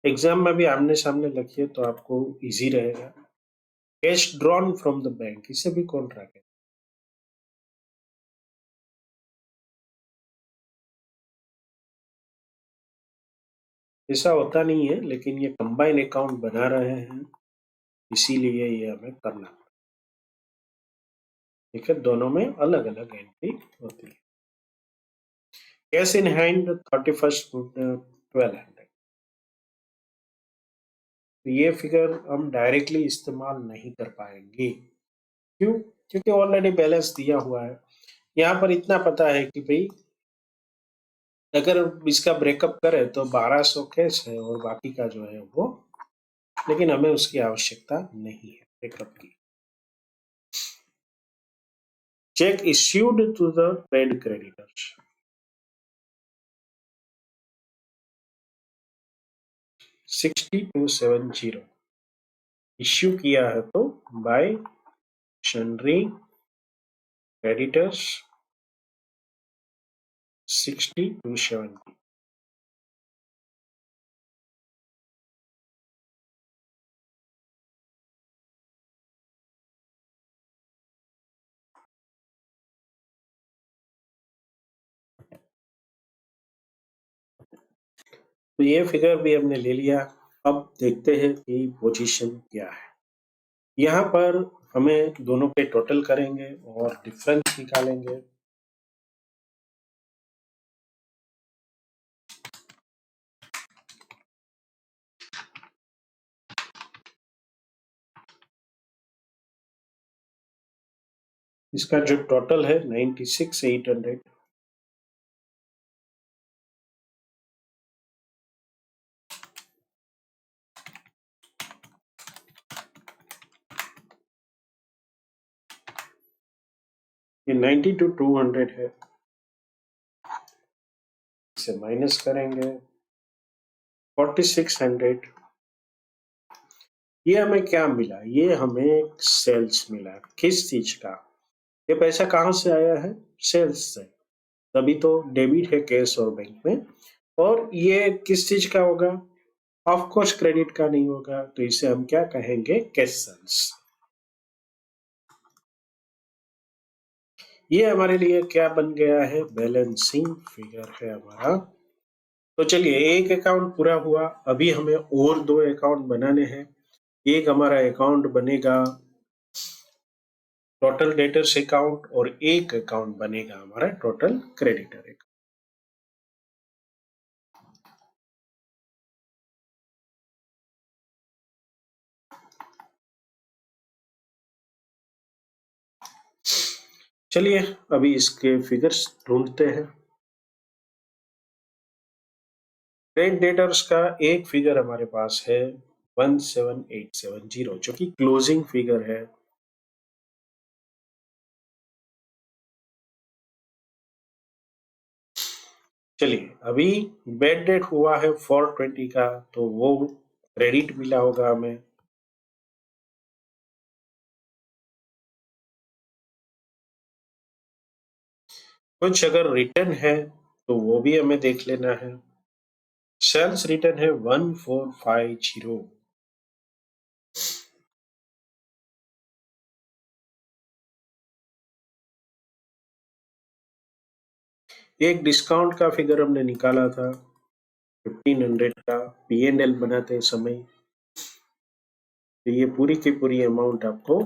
एग्जाम में भी आमने सामने लिखिए तो आपको इजी रहेगा। Cash drawn from the bank, इसे भी कौन रखे? ऐसा होता नहीं है, लेकिन ये कंबाइन अकाउंट बना रहे हैं, इसीलिए ये हमें करना है। ठीक है, दोनों में अलग अलग एंट्री होती है। कैश इन हैंड 31st 1200, तो ये फिगर हम डायरेक्टली इस्तेमाल नहीं कर पाएंगे। क्यों? क्योंकि ऑलरेडी बैलेंस दिया हुआ है। यहाँ पर इतना पता है कि भाई अगर इसका ब्रेकअप करें तो 1200 कैश है और बाकी का जो है वो, लेकिन हमें उसकी आवश्यकता नहीं है ब्रेकअप की। Cheque issued to the paid creditors, 6270 issue किया है तो बाय सन्ड्री क्रेडिटर्स 6270। तो ये फिगर भी हमने ले लिया। अब देखते हैं कि पोजीशन क्या है। यहाँ पर हमें दोनों के टोटल करेंगे और डिफरेंस निकालेंगे। इसका जो टोटल है 96,800, ये 92,200 है, इसे माइनस करेंगे 4600। ये हमें क्या मिला? ये हमें सेल्स मिला। किस चीज का? ये पैसा कहाँ से आया है? सेल्स से, तभी तो डेबिट है कैश और बैंक में। और ये किस चीज का होगा? ऑफ कोर्स क्रेडिट का नहीं होगा, तो इसे हम क्या कहेंगे? Cash sales. ये हमारे लिए क्या बन गया है? बैलेंसिंग फिगर है हमारा। तो चलिए, एक अकाउंट पूरा हुआ। अभी हमें और दो अकाउंट बनाने हैं। एक हमारा अकाउंट बनेगा टोटल डेटर्स अकाउंट और एक अकाउंट बनेगा हमारा टोटल क्रेडिटर अकाउंट। चलिए अभी इसके फिगर्स ढूंढते हैं। ट्रेड डेटर्स का एक फिगर हमारे पास है 17870, जो कि क्लोजिंग फिगर है। चलिए, अभी बेड डेट हुआ है 420 का, तो वो क्रेडिट मिला होगा हमें। कुछ अगर रिटर्न है तो वो भी हमें देख लेना है। सेल्स रिटर्न है 1450। एक डिस्काउंट का फिगर हमने निकाला था 1500 का P&L बनाते समय। तो ये पूरी की पूरी अमाउंट आपको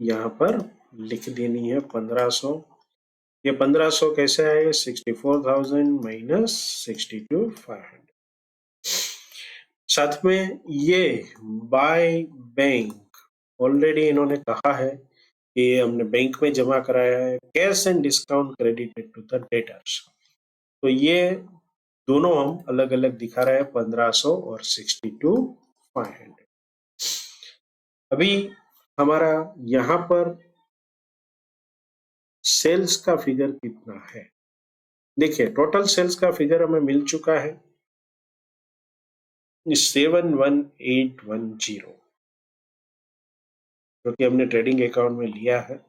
यहाँ पर लिख देनी है 1500। ये 1500 कैसे आए? 64,000 माइनस 62,500। साथ में ये बाय बैंक, ऑलरेडी इन्होंने कहा है कि हमने बैंक में जमा कराया है। Cash and discount credited to the debtors, तो ये दोनों हम अलग अलग दिखा रहे हैं, 1500 और 62,500। अभी हमारा यहाँ पर सेल्स का फिगर कितना है? देखिए, टोटल सेल्स का फिगर हमें मिल चुका है 71810, जो कि हमने ट्रेडिंग अकाउंट में लिया है।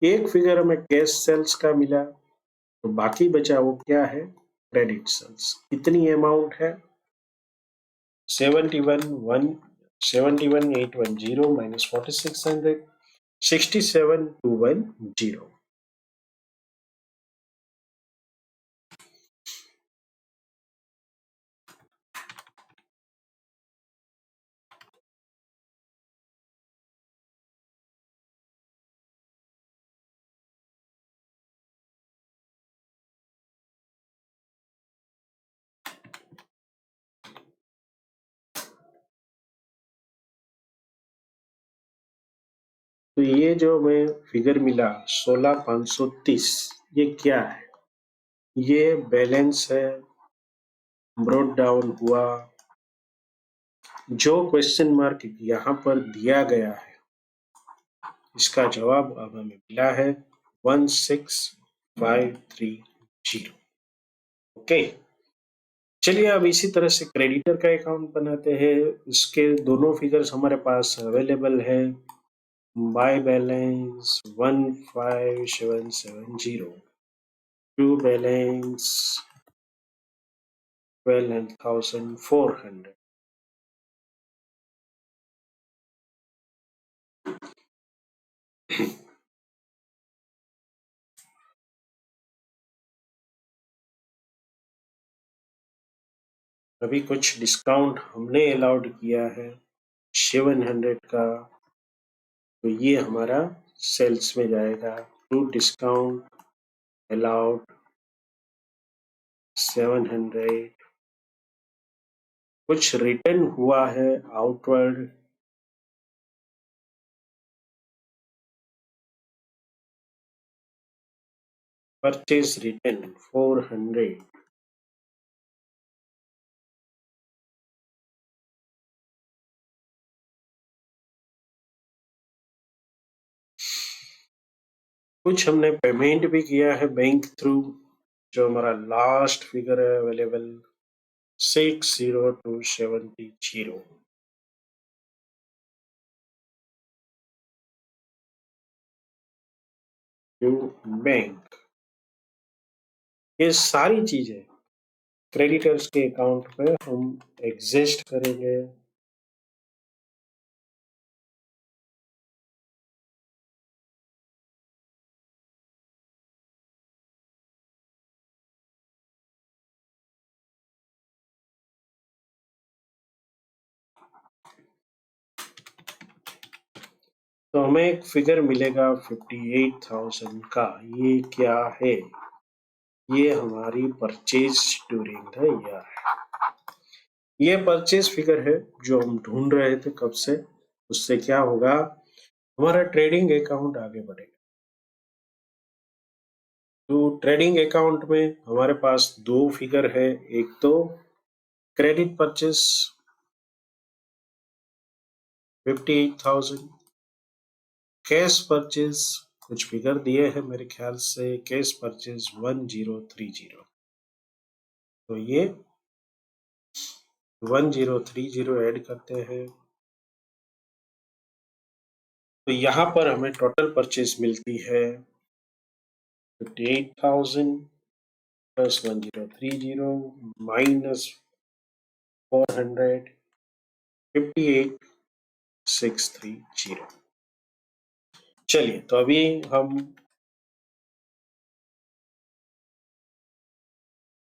एक फिगर हमें कैश सेल्स का मिला, तो बाकी बचा वो क्या है, क्रेडिट सेल्स। कितनी अमाउंट है, 71,810 minus 4,600, 67,210। तो ये जो हमें फिगर मिला 16,530, ये क्या है, ये बैलेंस है, ब्रोट डाउन हुआ। जो क्वेश्चन मार्क यहाँ पर दिया गया है, इसका जवाब अब हमें मिला है 16,530। ओके, चलिए अब इसी तरह से क्रेडिटर का अकाउंट बनाते हैं। इसके दोनों फिगर्स हमारे पास अवेलेबल है। By balance 15,770, true balance 12,400। अभी कुछ डिस्काउंट हमने अलाउड किया है 700 का, तो ये हमारा सेल्स में जाएगा। To discount allowed 700। कुछ रिटर्न हुआ है आउटवर्ड, परचेज रिटर्न 400। कुछ हमने पेमेंट भी किया है बैंक थ्रू, जो हमारा लास्ट फिगर है अवेलेबल 60270 टू बैंक। ये सारी चीजें क्रेडिटर्स के अकाउंट पे हम एग्जिस्ट करेंगे। तो हमें एक फिगर मिलेगा 58,000 का। ये क्या है, ये हमारी परचेज ड्यूरिंग द ईयर। ये परचेज फिगर है जो हम ढूंढ रहे थे कब से। उससे क्या होगा, हमारा ट्रेडिंग अकाउंट आगे बढ़ेगा। तो ट्रेडिंग अकाउंट में हमारे पास दो फिगर है, एक तो क्रेडिट परचेस 58,000, कैश परचेज कुछ फिगर दिए हैं मेरे ख्याल से, कैश परचेज 1030। तो ये 1030 ऐड करते हैं, तो यहाँ पर हमें टोटल परचेज मिलती है 58,000 प्लस 1030 माइनस 400, 58,630। चलिए, तो अभी हम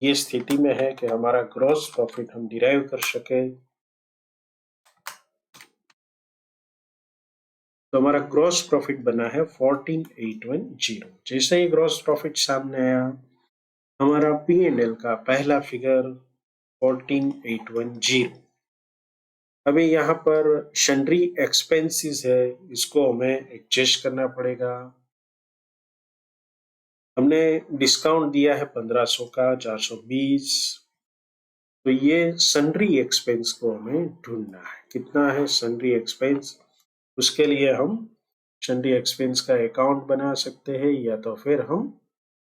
ये स्थिति में है कि हमारा ग्रॉस प्रॉफिट हम डिराइव कर सके। तो हमारा ग्रॉस प्रॉफिट बना है 14,810। जैसे ही ग्रॉस प्रॉफिट सामने आया, हमारा P&L का पहला फिगर 14,810। अभी यहाँ पर सन्ड्री एक्सपेंसेस है, इसको हमें एडजस्ट करना पड़ेगा। हमने डिस्काउंट दिया है 1500 का, 420। तो ये सन्ड्री एक्सपेंस को हमें ढूंढना है, कितना है सन्ड्री एक्सपेंस। उसके लिए हम सन्ड्री एक्सपेंस का अकाउंट बना सकते हैं, या तो फिर हम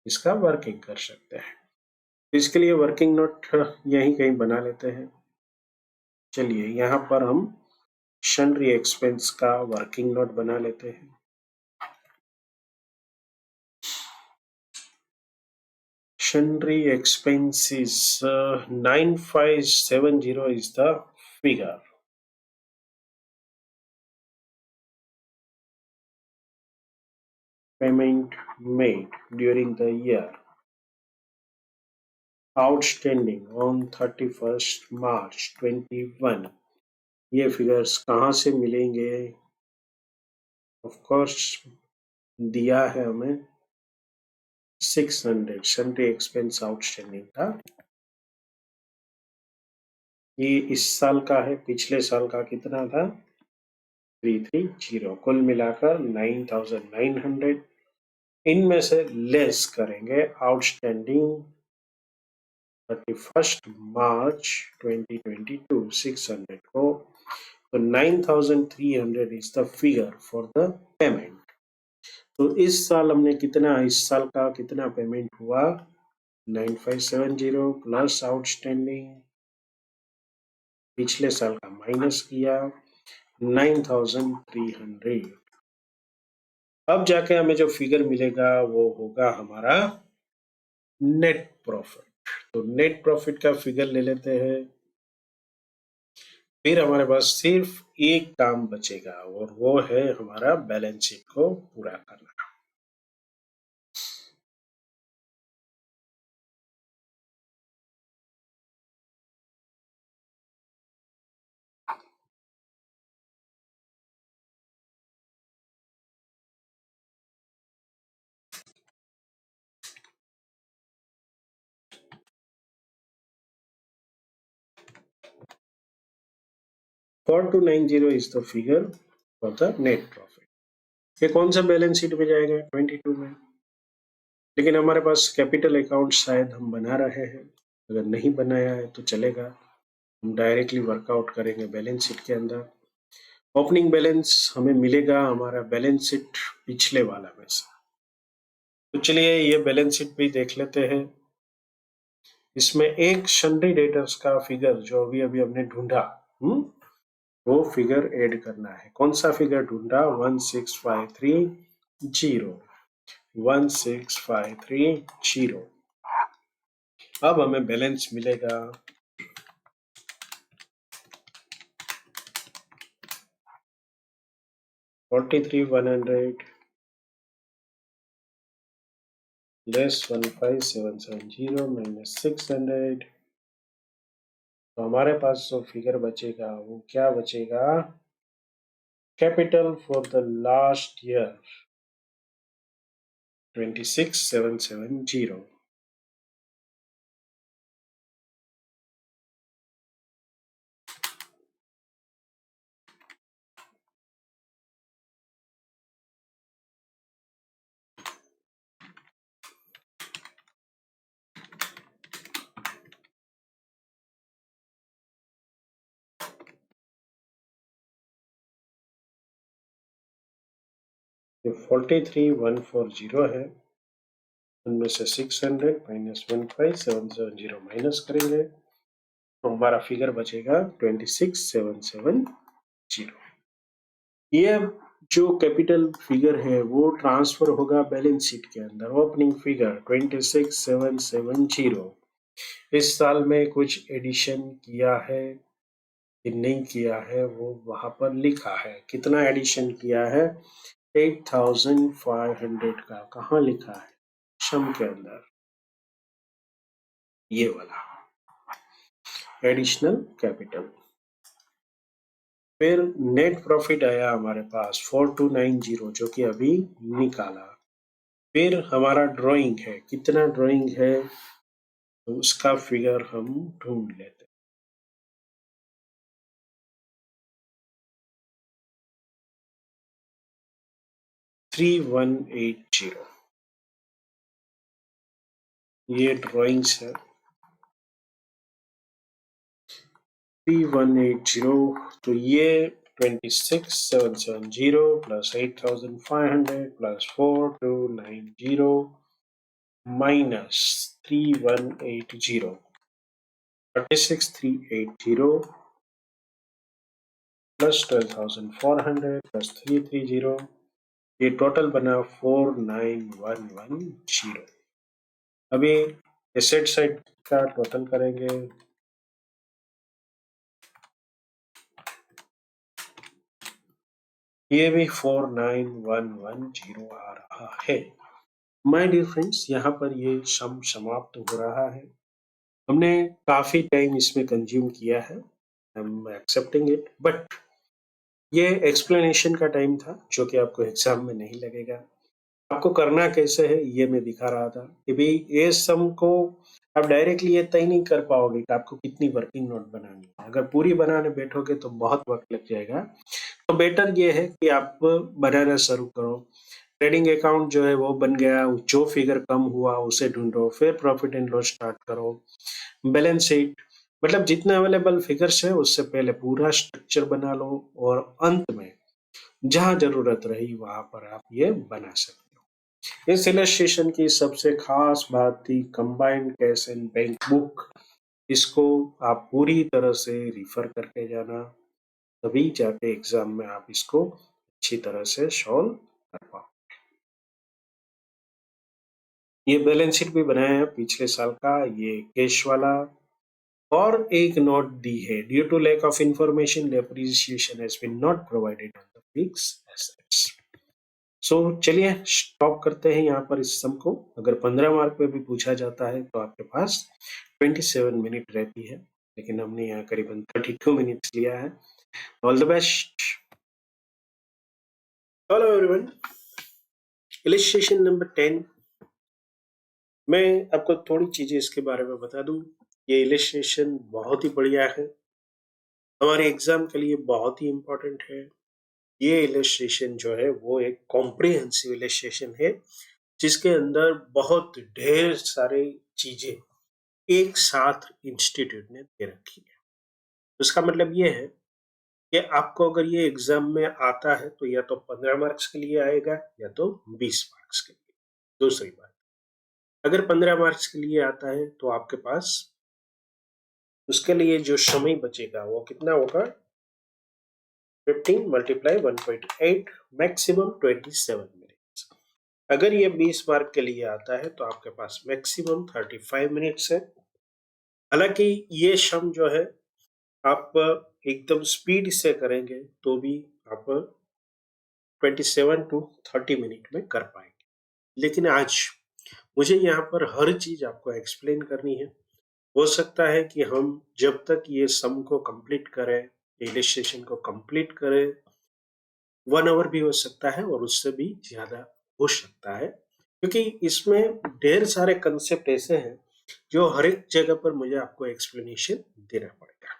इसका वर्किंग कर सकते हैं। इसके लिए वर्किंग नोट यहीं कहीं बना लेते हैं। चलिए, यहाँ पर हम सन्ड्री एक्सपेंस का वर्किंग नोट बना लेते हैं। Sundry expenses 9570 is the figure. Payment made during the year. Outstanding on 31st March 21. ये फिगर्स कहाँ से मिलेंगे? ऑफ कोर्स दिया है हमें 600 सन्ड्री एक्सपेंस आउटस्टैंडिंग का। ये इस साल का है, पिछले साल का कितना था? 330। कुल मिलाकर 9900। इनमें से लेस करेंगे आउटस्टैंडिंग 31st मार्च 2022 600 को, तो 9300 is the figure for the payment. तो इस साल हमने कितना, इस साल का कितना पेमेंट हुआ? 9570 प्लस आउटस्टैंडिंग पिछले साल का माइनस किया 9300। अब जाके हमें जो फिगर मिलेगा वो होगा हमारा नेट प्रॉफिट। तो नेट प्रॉफिट का फिगर ले लेते हैं। फिर हमारे पास सिर्फ एक काम बचेगा और वो है हमारा बैलेंस शीट को पूरा करना। $4290 is the figure for the net profit। ये कौन सा बैलेंस शीट में जाएगा? 22 में। लेकिन हमारे पास कैपिटल अकाउंट शायद हम बना रहे हैं, अगर नहीं बनाया है तो चलेगा, हम डायरेक्टली वर्कआउट करेंगे बैलेंस शीट के अंदर। ओपनिंग बैलेंस हमें मिलेगा हमारा बैलेंस शीट पिछले वाला में से। तो चलिए ये बैलेंस शीट भी देख लेते हैं। इसमें एक सन्ड्री डेटर्स का फिगर जो अभी अभी हमने ढूंढा, वो फिगर ऐड करना है। कौन सा फिगर ढूंढा? 16530। 16530। अब हमें बैलेंस मिलेगा 43,100 लेस 15770 माइनस 600। तो हमारे पास जो फिगर बचेगा वो क्या बचेगा? Capital for the last year 26,770। ये 43,140 है, उनमें से 600 माइनस 15770 माइनस करेंगे तो हमारा फिगर बचेगा 26,770। ये जो कैपिटल फिगर है वो ट्रांसफर होगा बैलेंस शीट के अंदर। Opening figure 26,770। इस साल में कुछ एडिशन किया है कि नहीं किया है वो वहां पर लिखा है। कितना एडिशन किया है? 8,500 का। कहाँ लिखा है? सम के अंदर, ये वाला एडिशनल कैपिटल। फिर नेट प्रॉफिट आया हमारे पास 4290 जो कि अभी निकाला। फिर हमारा ड्राइंग है, कितना ड्राइंग है तो उसका फिगर हम ढूंढ लेते हैं। 3180 ये ड्राइंग्स है। 3180 तो ये 26,770 plus 8,500 plus 4290 minus 3180 36,380 plus 12,400 plus 330, ये टोटल बना 49,110। अभी एसेट साइड का टोटल करेंगे, ये भी 49110 आ रहा है। माय डियर फ्रेंड्स, यहाँ पर ये सम समाप्त हो रहा है। हमने काफी टाइम इसमें कंज्यूम किया है, I am accepting it, but ये एक्सप्लेनेशन का टाइम था जो कि आपको एग्जाम में नहीं लगेगा। आपको करना कैसे है ये मैं दिखा रहा था कि भाई ये सम को आप डायरेक्टली ये तय नहीं कर पाओगे कि आपको कितनी वर्किंग नोट बनानी है। अगर पूरी बनाने बैठोगे तो बहुत वक्त लग जाएगा। तो बेटर ये है कि आप बनाना शुरू करो। ट्रेडिंग अकाउंट जो है वो बन गया, जो फिगर कम हुआ उसे ढूंढो, फिर प्रॉफिट एंड लॉस स्टार्ट करो, बैलेंस शीट, मतलब जितने अवेलेबल फिगर्स है उससे पहले पूरा स्ट्रक्चर बना लो, और अंत में जहां जरूरत रही वहां पर आप ये बना सकते हो। इस इलस्ट्रेशन की सबसे खास बात थी combined cash and bank book. इसको आप पूरी तरह से रिफर करके जाना, तभी जाके एग्जाम में आप इसको अच्छी तरह से सॉल्व कर पाओ। ये बैलेंस शीट भी बनाया है पिछले साल का, ये कैश वाला। और एक नोट दी है, due to lack of information depreciation has been not provided on the fixed assets. So चलिए स्टॉप करते हैं यहाँ पर इस सम को। अगर 15 मार्क में भी पूछा जाता है तो आपके पास 27 मिनट रहती है, लेकिन हमने यहाँ करीबन 32 मिनट्स लिया है। All the best. Hello everyone, illustration number 10। मैं आपको थोड़ी चीजें इसके बारे में बता दूं। ये इलस्ट्रेशन बहुत ही बढ़िया है, हमारे एग्जाम के लिए बहुत ही इम्पोर्टेंट है। ये इलस्ट्रेशन जो है वो एक कॉम्प्रिहेंसिव इलस्ट्रेशन है, जिसके अंदर बहुत ढेर सारे चीजें एक साथ इंस्टीट्यूट ने दे रखी है। उसका मतलब ये है कि आपको अगर ये एग्जाम में आता है तो या तो 15 मार्क्स के लिए आएगा या तो 20 मार्क्स के लिए। दूसरी बात, अगर 15 मार्क्स के लिए आता है तो आपके पास उसके लिए जो समय बचेगा वो कितना होगा, 15 मल्टीप्लाई 1.8, मैक्सिमम 27 मिनट्स। अगर ये 20 मार्क के लिए आता है तो आपके पास मैक्सिमम 35 मिनट्स है। हालांकि ये सम जो है आप एकदम स्पीड से करेंगे तो भी आप 27 टू 30 मिनट में कर पाएंगे। लेकिन आज मुझे यहाँ पर हर चीज आपको एक्सप्लेन करनी है। हो सकता है कि हम जब तक ये सम को कंप्लीट करें, इलस्ट्रेशन को कंप्लीट करें, 1 आवर भी हो सकता है और उससे भी ज्यादा हो सकता है, क्योंकि इसमें ढेर सारे कंसेप्ट ऐसे हैं जो हर एक जगह पर मुझे आपको एक्सप्लेनेशन देना पड़ेगा।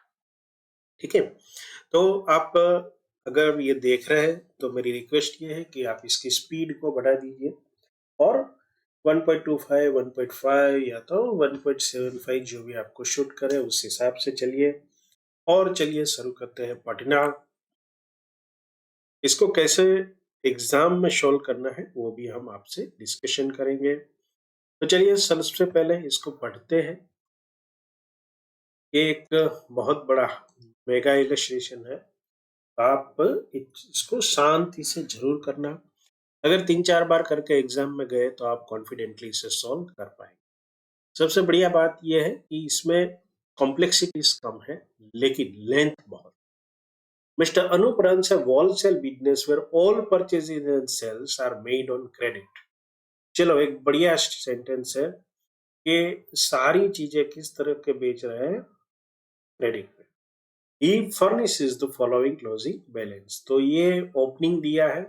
ठीक है, तो आप अगर ये देख रहे हैं तो मेरी रिक्वेस्ट ये है कि आप इसकी स्पीड को बढ़ा दीजिए और 1.25, 1.5 या तो 1.75 जो भी आपको शूट करे उस हिसाब से चलिए। और चलिए शुरू करते हैं पढ़ना। इसको कैसे एग्जाम में सॉल्व करना है वो भी हम आपसे डिस्कशन करेंगे। तो चलिए सबसे पहले इसको पढ़ते हैं। ये एक बहुत बड़ा मेगा इलस्ट्रेशन है, आप इसको शांति से जरूर करना। अगर 3-4 बार करके एग्जाम में गए तो आप कॉन्फिडेंटली इसे सॉल्व कर पाएंगे। सबसे बढ़िया बात यह है कि इसमें कॉम्प्लेक्सिटीज कम है लेकिन लेंथ बहुत। Mr. Anup runs a wholesale business where all purchases and sales are made on credit. चलो एक बढ़िया सेंटेंस है कि सारी चीजें किस तरह के बेच रहे हैं, क्रेडिट पे। He furnishes the following closing balance। तो ये ओपनिंग दिया है,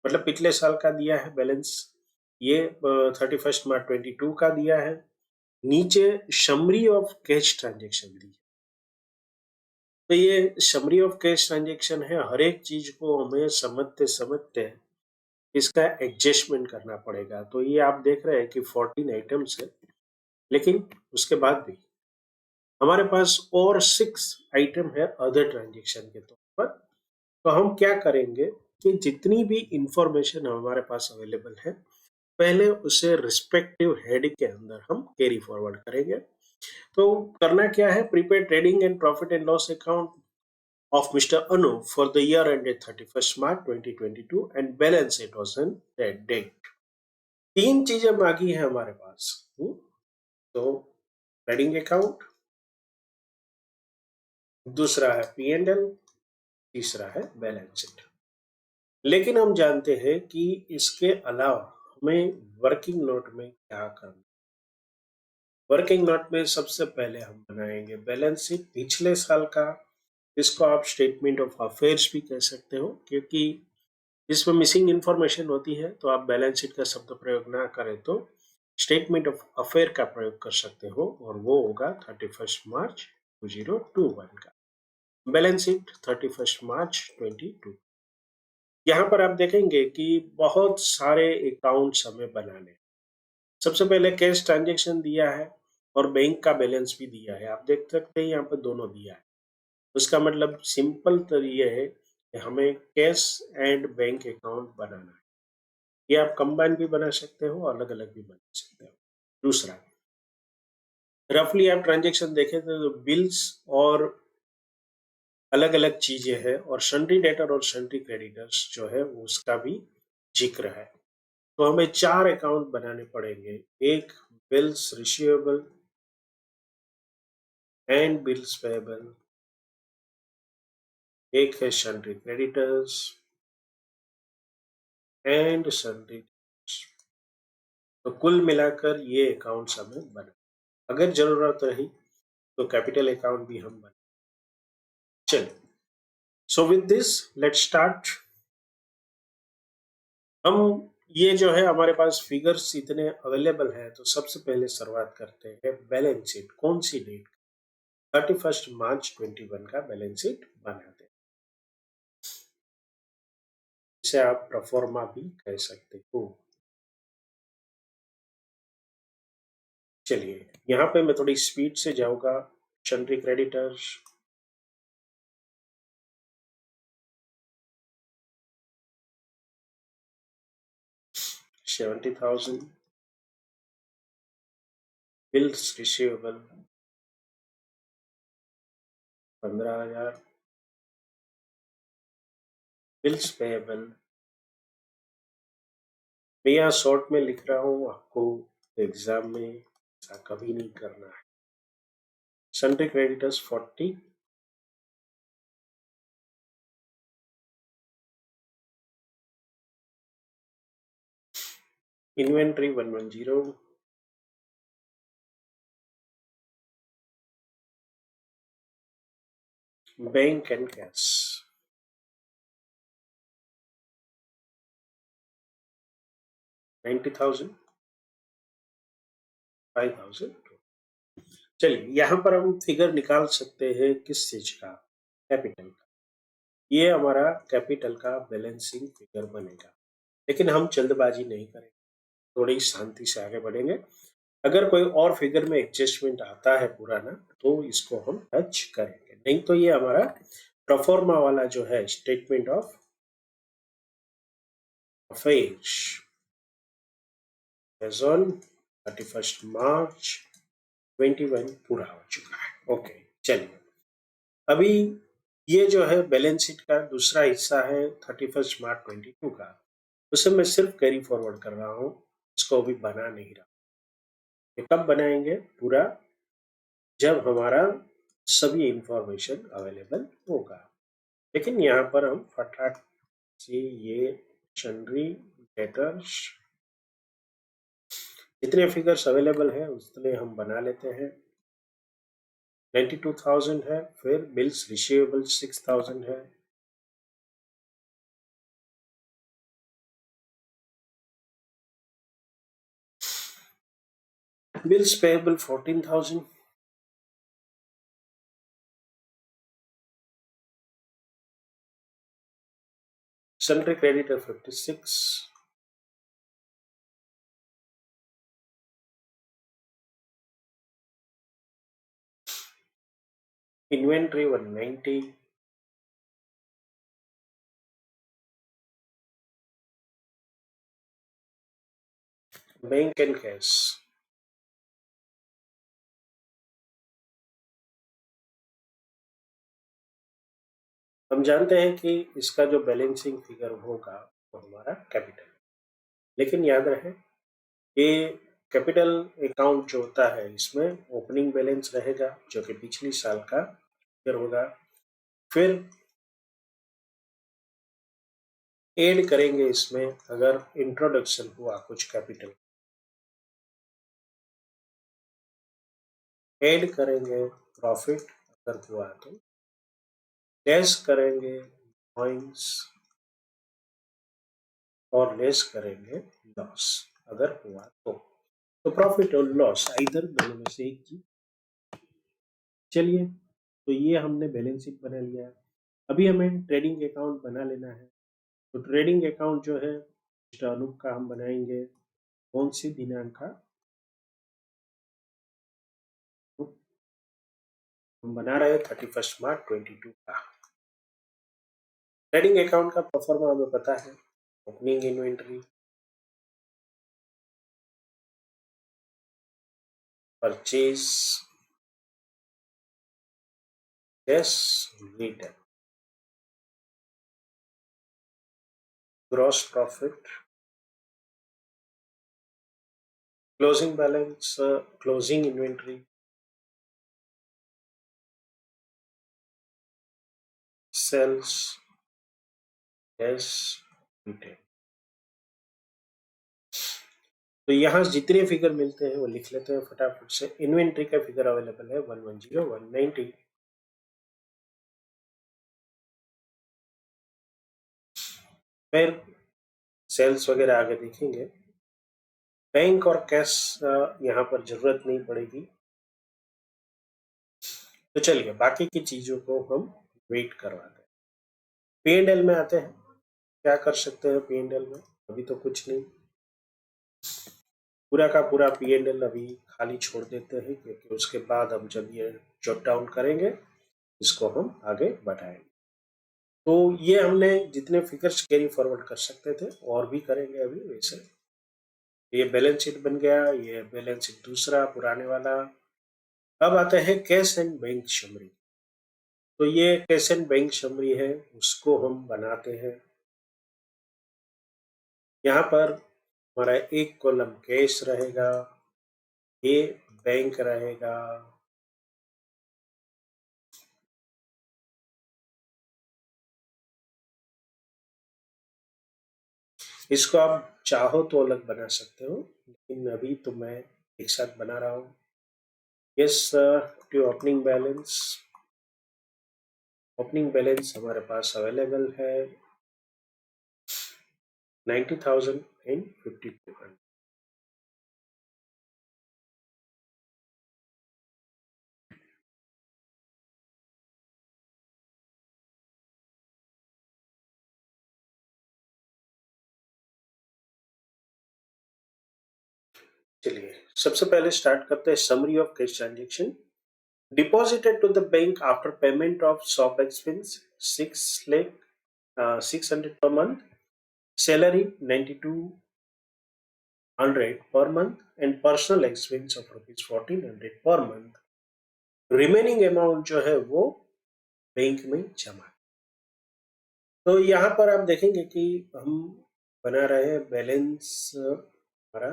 मतलब पिछले साल का दिया है बैलेंस, ये 31 मार्च 22 का दिया है। नीचे समरी ऑफ कैश ट्रांजेक्शन दी है। तो ये समरी ऑफ कैश ट्रांजेक्शन है, हर एक चीज को हमें समझते समझते इसका एडजस्टमेंट करना पड़ेगा। तो ये आप देख रहे हैं कि 14 आइटम्स है, लेकिन उसके बाद भी हमारे पास और 6 आइटम है अदर ट्रांजेक्शन के तौर पर। तो हम क्या करेंगे कि जितनी भी इंफॉर्मेशन हमारे पास अवेलेबल है पहले उसे रिस्पेक्टिव हेड के अंदर हम कैरी फॉरवर्ड करेंगे। तो करना क्या है, prepare trading and profit and loss account of Mr. Anu for the year ended 31st March 2022 and balance it was on that date। 3 चीजें मांगी है हमारे पास। तो ट्रेडिंग अकाउंट, दूसरा है P&L, तीसरा है बैलेंस शीट। लेकिन हम जानते हैं कि इसके अलावा हमें वर्किंग नोट में क्या करना। वर्किंग नोट में सबसे पहले हम बनाएंगे बैलेंस शीट पिछले साल का। इसको आप स्टेटमेंट ऑफ अफेयर्स भी कह सकते हो, क्योंकि इसमें मिसिंग इंफॉर्मेशन होती है तो आप बैलेंस शीट का शब्द प्रयोग ना करें तो स्टेटमेंट ऑफ अफेयर का प्रयोग कर सकते हो, और वो होगा 31 मार्च 2021 का। बैलेंस शीट 31 मार्च 22। यहाँ पर आप देखेंगे कि बहुत सारे अकाउंट्स हमें बनाने। सबसे पहले कैश ट्रांजेक्शन दिया है और बैंक का बैलेंस भी दिया है। आप देख सकते हैं यहाँ पर दोनों दिया है। उसका मतलब सिंपल तो ये है कि हमें कैश एंड बैंक अकाउंट बनाना है। ये आप कंबाइन भी बना सकते हो, अलग अलग भी बना सकते हो। दूसरा, रफली आप ट्रांजेक्शन देखें तो बिल्स और अलग अलग चीजें हैं, और सन्ड्री डेटर और सन्ड्री क्रेडिटर्स जो है उसका भी जिक्र है। तो हमें 4 अकाउंट बनाने पड़ेंगे। एक bills receivable and bills payable, एक है सन्ड्री क्रेडिटर्स एंड सन्ड्री। तो कुल मिलाकर ये अकाउंट्स हमें बना। अगर जरूरत रही तो कैपिटल अकाउंट भी हम बना। चलिए, so with this let's start. हम ये जो है हमारे पास फिगर्स इतने अवेलेबल है, तो सबसे पहले शुरुआत करते हैं बैलेंस शीट। कौन सी डेट? 31 मार्च 21 का बैलेंस शीट बनाते हैं। इसे आप प्रोफॉर्मा भी कह सकते हो। चलिए, यहाँ पे मैं थोड़ी स्पीड से जाऊंगा। Sundry creditors, $70,000, bills receivable 15,000, bills payable, मैं यहाँ शॉर्ट में लिख रहा हूँ, आपको एग्जाम में ऐसा कभी नहीं करना है। Sundry creditors 40, inventory 110, bank and cash 90,000, 5,000। चलिए, यहाँ पर हम फिगर निकाल सकते हैं किस चीज का? कैपिटल का। ये हमारा कैपिटल का बैलेंसिंग फिगर बनेगा। लेकिन हम जल्दबाजी नहीं करेंगे, थोड़ी शांति से आगे बढ़ेंगे। अगर कोई और फिगर में एडजस्टमेंट आता है पुराना, तो इसको हम टच करेंगे, नहीं तो ये हमारा प्रोफॉर्मा वाला जो है statement of affairs as on 31 March 21 पूरा हो चुका है। ओके, चलिए, अभी ये जो है बैलेंस शीट का दूसरा हिस्सा है 31 मार्च 22 का। उसे मैं सिर्फ कैरी फॉरवर्ड कर रहा हूँ, इसको अभी बना नहीं रहा। ये कब बनाएंगे पूरा? जब हमारा सभी इंफॉर्मेशन अवेलेबल होगा। लेकिन यहाँ पर हम फटाक से ये सन्ड्री डेटर्स जितने फिगर्स अवेलेबल है उतने हम बना लेते हैं। 92,000 है, फिर बिल्स रिसीवेबल 6,000 है, bills payable 14,000, sundry creditor 56, inventory 190, bank and cash हम जानते हैं कि इसका जो बैलेंसिंग फिगर होगा वो हमारा कैपिटल। लेकिन याद रहे, ये कैपिटल अकाउंट जो होता है इसमें ओपनिंग बैलेंस रहेगा जो कि पिछली साल का फिगर होगा। फिर ऐड करेंगे इसमें अगर इंट्रोडक्शन हुआ कुछ कैपिटल, ऐड करेंगे प्रॉफिट अगर हुआ तो, लेस करेंगे पॉइंट्स और लेस करेंगे लॉस अगर हुआ तो प्रॉफिट और लॉस इधर दोनों में से एक चीज। चलिए, तो ये हमने बैलेंस शीट बना लिया है। अभी हमें ट्रेडिंग अकाउंट बना लेना है। तो ट्रेडिंग अकाउंट जो है मिस्टर अनूप का हम बनाएंगे कौन सी दिनांक का, हम बना रहे हैं 31 मार्च 22 का। ट्रेडिंग अकाउंट का परफॉर्मा हमें पता है, opening inventory, purchase, cash return, gross profit, closing balance, closing inventory, sales, cash return. तो यहाँ जितने फिगर मिलते हैं वो लिख लेते हैं फटाफट से। इन्वेंट्री का फिगर अवेलेबल है 110, 190, फिर सेल्स वगैरह आगे देखेंगे। बैंक और कैश यहाँ पर जरूरत नहीं पड़ेगी। तो चलिए बाकी की चीजों को हम वेट करवाते हैं। P&L में आते हैं, क्या कर सकते हैं P&L में, अभी तो कुछ नहीं, पूरा का पूरा P&L अभी खाली छोड़ देते हैं क्योंकि उसके बाद हम जब ये जॉट डाउन करेंगे इसको हम आगे बढ़ाएंगे। तो ये हमने जितने फिगर्स कैरी फॉरवर्ड कर सकते थे और भी करेंगे अभी वैसे। ये बैलेंस शीट बन गया, ये बैलेंस शीट दूसरा पुराने वाला। अब आते हैं कैश एंड बैंक समरी। तो ये कैश एंड बैंक समरी है, उसको हम बनाते हैं। यहाँ पर हमारा एक कॉलम कैश रहेगा, ये बैंक रहेगा, इसको आप चाहो तो अलग बना सकते हो लेकिन अभी तो मैं एक साथ बना रहा हूँ। Yes, to opening balance, opening balance हमारे पास अवेलेबल है 90,000 एंड 5200। चलिए सबसे पहले स्टार्ट करते हैं summary of cash transaction. Deposited to the bank after payment of shop expense 600 per month, salary 9200 per month and personal expense of rupees 1400 per month। Remaining amount जो है वो बैंक में जमा। तो यहाँ पर आप देखेंगे कि हम बना रहे हैं बैलेंस हमारा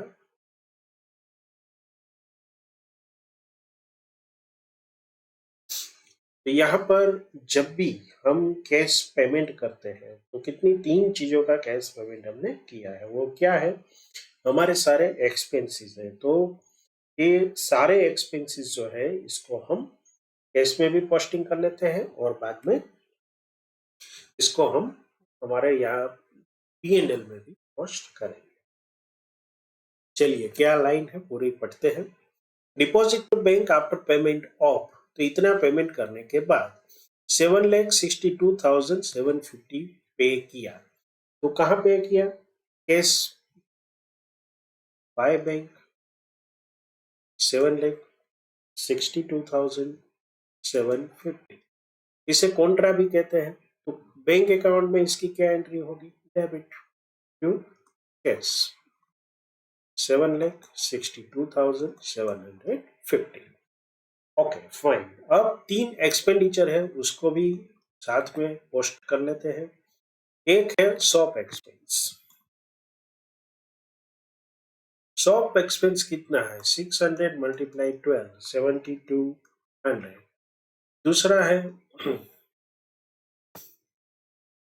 तो यहाँ पर जब भी हम कैश पेमेंट करते हैं तो कितनी तीन चीजों का कैश पेमेंट हमने किया है, वो क्या है, हमारे सारे एक्सपेंसेस है। तो ये सारे एक्सपेंसेस जो है इसको हम कैश में भी पोस्टिंग कर लेते हैं और बाद में इसको हम हमारे यहाँ P&L में भी पोस्ट करेंगे। चलिए क्या लाइन है पूरी पढ़ते हैं। Deposit to bank after payment of, तो इतना पेमेंट करने के बाद 7,62,750 पे किया। तो कहाँ पे किया, कैश बाय बैंक 7,62,750, इसे कॉन्ट्रा भी कहते हैं। तो बैंक अकाउंट में इसकी क्या एंट्री होगी, debit to cash 7,62,750। Okay fine. अब तीन एक्सपेंडिचर है उसको भी साथ में पोस्ट कर लेते हैं। एक है शॉप एक्सपेंस, शॉप एक्सपेंस कितना है 600 मल्टीप्लाई 12 7200। दूसरा है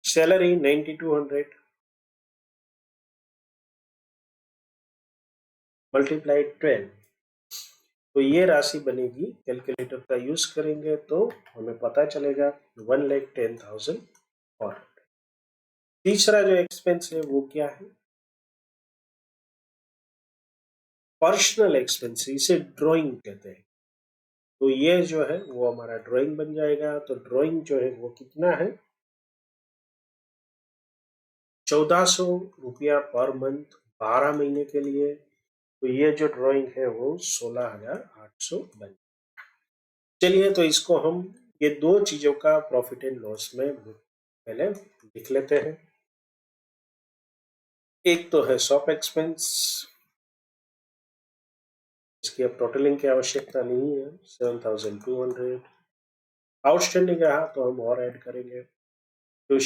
सैलरी 9200 मल्टीप्लाई 12, तो ये राशि बनेगी। कैलकुलेटर का यूज करेंगे तो हमें पता चलेगा 1,10,000। और तीसरा जो एक्सपेंस है वो क्या है, पर्सनल एक्सपेंस, इसे ड्राइंग कहते हैं। तो ये जो है वो हमारा ड्राइंग बन जाएगा। तो ड्राइंग जो है वो कितना है 1400 रुपया पर मंथ 12 महीने के लिए। तो ये जो ड्राइंग है वो 16,800 बन। चलिए तो इसको हम ये दो चीजों का प्रॉफिट एंड लॉस में पहले लिख लेते हैं। एक तो है शॉप एक्सपेंस, इसकी अब टोटलिंग की आवश्यकता नहीं है, 7,200। आउटस्टैंडिंग रहा तो हम और ऐड करेंगे। तो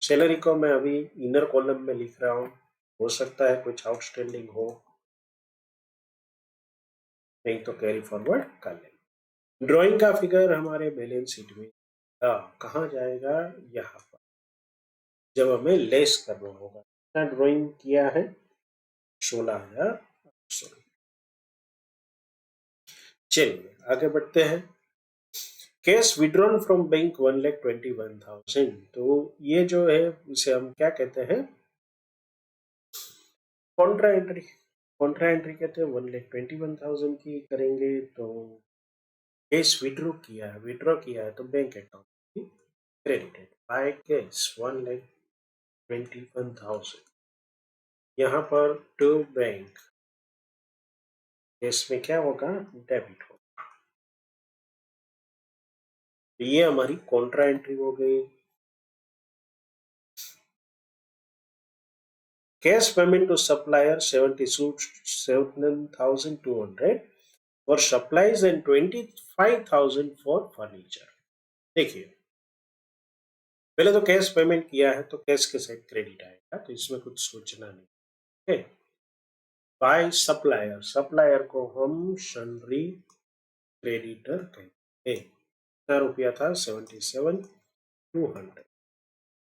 सैलरी को मैं अभी इनर कॉलम में लिख रहा हूँ, हो सकता है कुछ आउटस्टैंडिंग हो, नहीं तो कैरी फॉरवर्ड कर लेंगे। ड्राइंग का फिगर हमारे बैलेंस शीट में कहाँ जाएगा, यहाँ पर, जब हमें लेस करना होगा। ड्राइंग किया है 16,800। चलिए आगे बढ़ते हैं। Cash withdrawn from bank 1,21,000। तो ये जो है इसे हम क्या कहते हैं, कॉन्ट्रा एंट्री। कॉन्ट्रा एंट्री कहते हैं। 1,21,000 की करेंगे तो कैश विड्रॉ किया है तो bank account credited by cash 1,21,000। यहाँ पर टू बैंक, कैश में क्या होगा, डेबिट होगा। तो ये हमारी कॉन्ट्रा एंट्री हो गई। Cash payment to supplier 7,200 for supplies and 25,000 for furniture. देखिए पहले तो कैश पेमेंट किया है तो कैश के साथ क्रेडिट आएगा, तो इसमें कुछ सोचना नहीं है। बाय सप्लायर, सप्लायर को हम सन्ड्री क्रेडिटर कहते हैं। कितना रुपया था 77,200।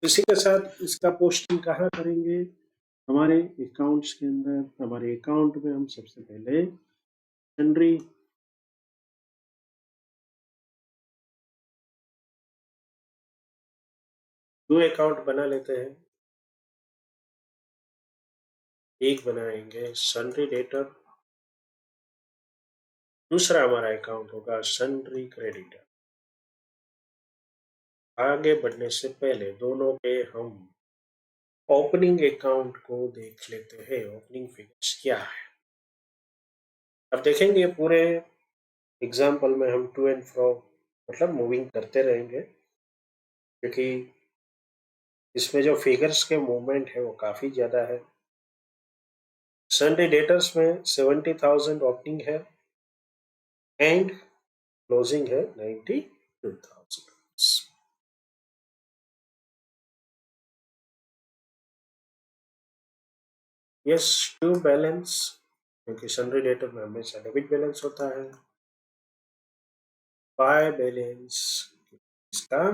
इसी के साथ इसका पोस्टिंग कहाँ करेंगे, हमारे अकाउंट्स के अंदर। हमारे अकाउंट में हम सबसे पहले सन्ड्री दो अकाउंट बना लेते हैं। एक बनाएंगे सन्ड्री डेटर, दूसरा हमारा अकाउंट होगा सन्ड्री क्रेडिटर। आगे बढ़ने से पहले दोनों पे हम ओपनिंग अकाउंट को देख लेते हैं, ओपनिंग फिगर्स क्या है। अब देखेंगे पूरे एग्जाम्पल में हम टू एंड फ्रो मतलब मूविंग करते रहेंगे, क्योंकि इसमें जो फिगर्स के मूवमेंट है वो काफी ज्यादा है। सन्डे डेटर्स में 70,000 ओपनिंग है एंड क्लोजिंग है 92,000। यस, टू बैलेंस, क्योंकि सन्डे डेटर में हमेशा डेबिट बैलेंस होता है। बाय बैलेंस, इसका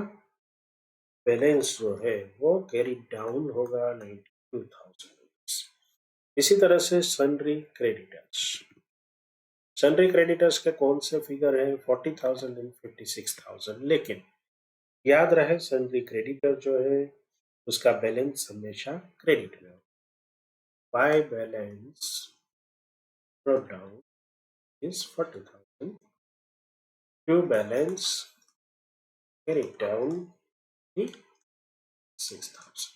बैलेंस जो है वो कैरी डाउन होगा 92,000। इसी तरह से सन्ड्री क्रेडिटर्स, सन्ड्री क्रेडिटर्स के कौन से फिगर है 40,000 एंड 56,000। लेकिन याद रहे सन्ड्री क्रेडिटर जो है उसका बैलेंस हमेशा क्रेडिट में हो। By balance drop down is 40,000 to balance carry down 6,000।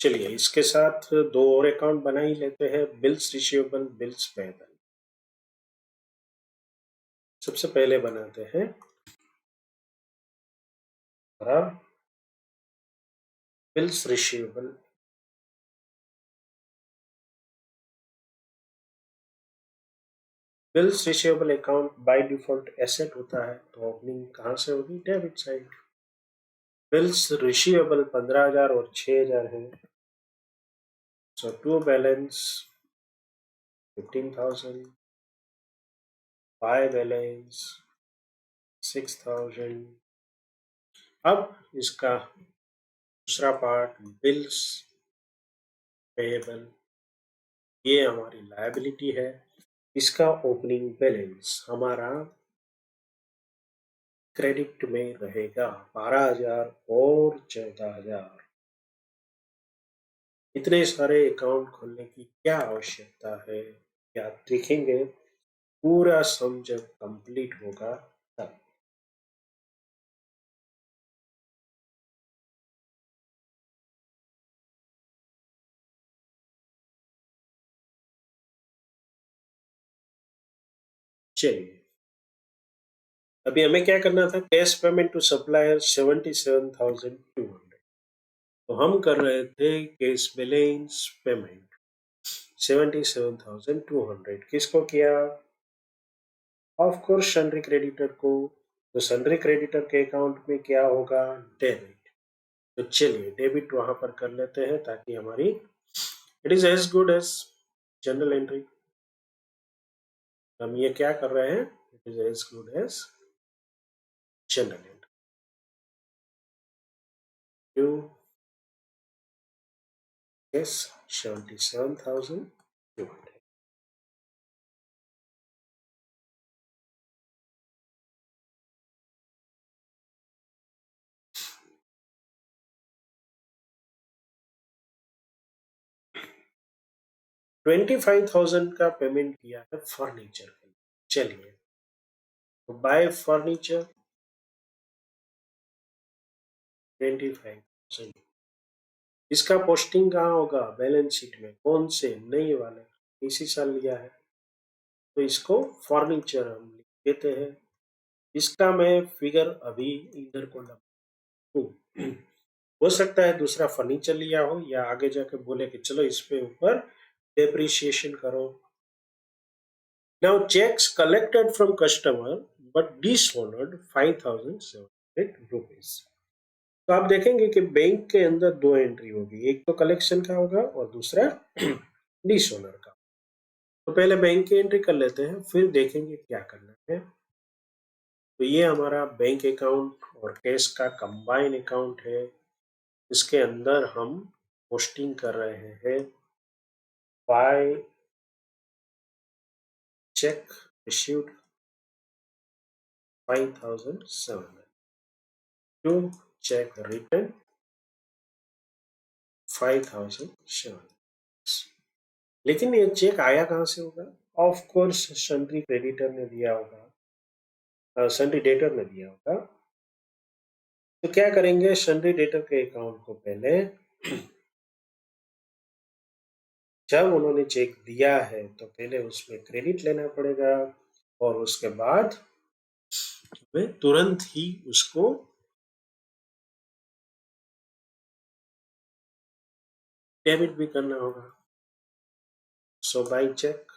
चलिए इसके साथ दो और अकाउंट बना ही लेते हैं, बिल्स रिसीवेबल, बिल्स पेएबल। सबसे पहले बनाते हैं bills receivable. Bills receivable account by default asset होता है, तो ओपनिंग कहाँ से होगी, डेबिट साइड। बिल्स रिसीवेबल 15,000 और 6,000 है, So to balance 15,000, buy balance 6,000. अब इसका दूसरा पार्ट बिल्स पेएबल, ये हमारी लायबिलिटी है। इसका ओपनिंग बैलेंस हमारा क्रेडिट में रहेगा 12,000 और 14,000। इतने सारे अकाउंट खोलने की क्या आवश्यकता है, क्या देखेंगे पूरा सम जब कंप्लीट होगा तब। चलिए, अभी हमें क्या करना था, कैश पेमेंट टू सप्लायर 77,200। तो हम कर रहे थे कैश बैलेंस पेमेंट 77,200 किसको किया, ऑफ कोर्स सन्ड्री क्रेडिटर को। तो सन्ड्री क्रेडिटर के अकाउंट में क्या होगा, डेबिट। तो चलिए डेबिट वहां पर कर लेते हैं ताकि हमारी it is as good as general entry. हम ये क्या कर रहे हैं, it is as good as general entry. To yes 77,200। 25,000 का पेमेंट किया है फर्नीचर के लिए। चलिए, तो बाय फर्नीचर 25,000। इसका पोस्टिंग कहाँ होगा, बैलेंस शीट में। कौन से, नए वाले, इसी साल लिया है तो इसको फर्नीचर हम लिख देते हैं। इसका मैं फिगर अभी इधर को लगाऊं। हो सकता है दूसरा फर्नीचर लिया हो या आगे जाके बोले कि चलो इस पे ऊपर डेप्रिसिएशन करो। Now checks collected from customer but dishonored 5,700 rupees। तो आप देखेंगे कि बैंक के अंदर दो एंट्री होगी, एक तो कलेक्शन का होगा और दूसरा डिसऑनर का। तो पहले बैंक की एंट्री कर लेते हैं, फिर देखेंगे क्या करना है। तो ये हमारा बैंक अकाउंट और कैश का कंबाइन अकाउंट है। इसके अंदर हम पोस्टिंग कर रहे हैं by cheque received 5,700 to cheque return 5,700। लेकिन ये चेक आया कहाँ से होगा, ऑफ कोर्स सन्ड्री क्रेडिटर ने दिया होगा, सन्ड्री डेटर ने दिया होगा। तो क्या करेंगे, सन्ड्री डेटर के अकाउंट को पहले जब उन्होंने चेक दिया है तो पहले उसमें क्रेडिट लेना पड़ेगा और उसके बाद हमें तुरंत ही उसको डेबिट भी करना होगा। सो बाय चेक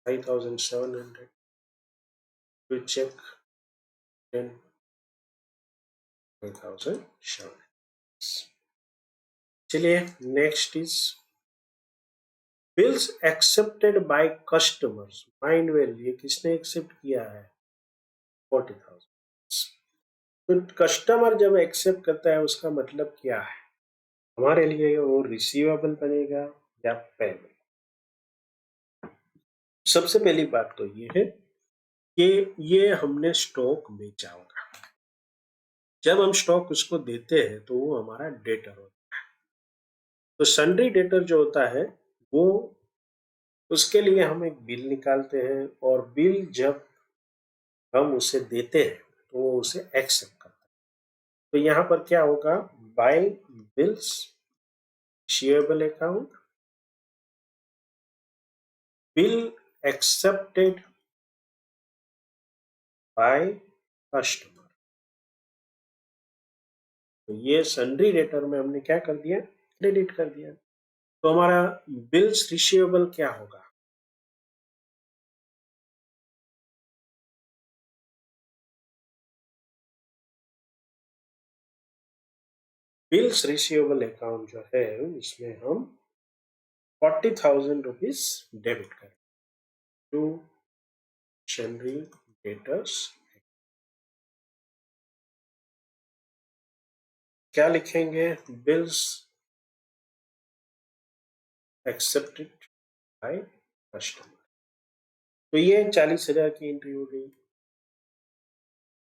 5,700 टू चेक 10,700। चलिए next is bills accepted by customers. Mind well, ये किसने एक्सेप्ट किया है, 40,000। तो कस्टमर जब एक्सेप्ट करता है उसका मतलब क्या है, हमारे लिए वो रिसीवेबल बनेगा या पेबल। सबसे पहली बात तो ये है कि ये हमने स्टॉक बेचा होगा। जब हम स्टॉक उसको देते हैं तो वो हमारा डेटर होता है। तो सन्ड्री डेटर जो होता है वो, उसके लिए हम एक बिल निकालते हैं और बिल जब हम उसे देते हैं तो वो उसे एक्सेप्ट करता है। तो यहाँ पर क्या होगा, by bills receivable account, bill accepted by customer. तो ये सन्ड्री डेटर में हमने क्या कर दिया, क्रेडिट कर दिया। तो हमारा बिल्स रिसीवेबल क्या होगा, बिल्स रिसीवेबल अकाउंट जो है इसमें हम ₹40,000 डेबिट करें टू सन्ड्री डेटर्स। क्या लिखेंगे? Bills accepted by customer. तो ये 40,000 की एंट्री हो गई।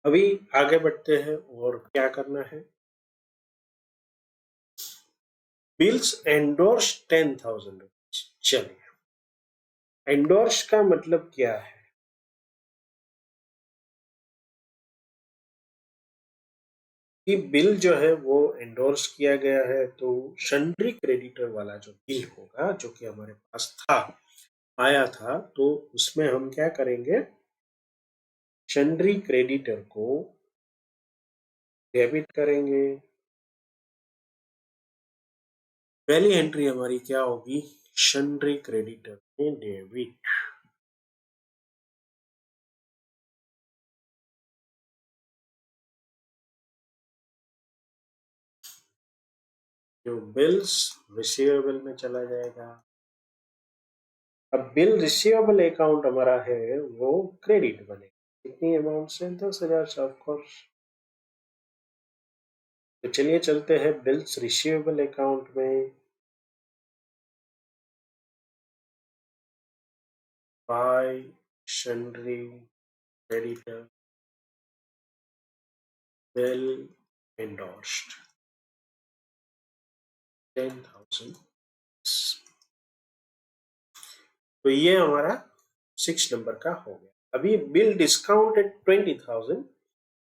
अभी आगे बढ़ते हैं और क्या करना है। Bills endorse 10,000 rupees. चलिए, एंडोर्स का मतलब क्या है? कि बिल जो है वो एंडोर्स किया गया है, तो सन्ड्री क्रेडिटर वाला जो बिल होगा जो कि हमारे पास था, आया था, तो उसमें हम क्या करेंगे? सन्ड्री क्रेडिटर को डेबिट करेंगे। पहली एंट्री हमारी क्या होगी? सन्ड्री क्रेडिटर में डेबिट। जो बिल्स रिसीवेबल में चला जाएगा। अब बिल रिसीवेबल अकाउंट हमारा है वो क्रेडिट बनेगा। कितनी अमाउंट से? 10,000 से, ऑफ कोर्स। तो चलिए चलते हैं बिल्स रिसीवेबल अकाउंट में। Bye sundry creditor bill endorsed 10,000। तो ये हमारा 6 नंबर का हो गया। अभी bill discount at 20,000,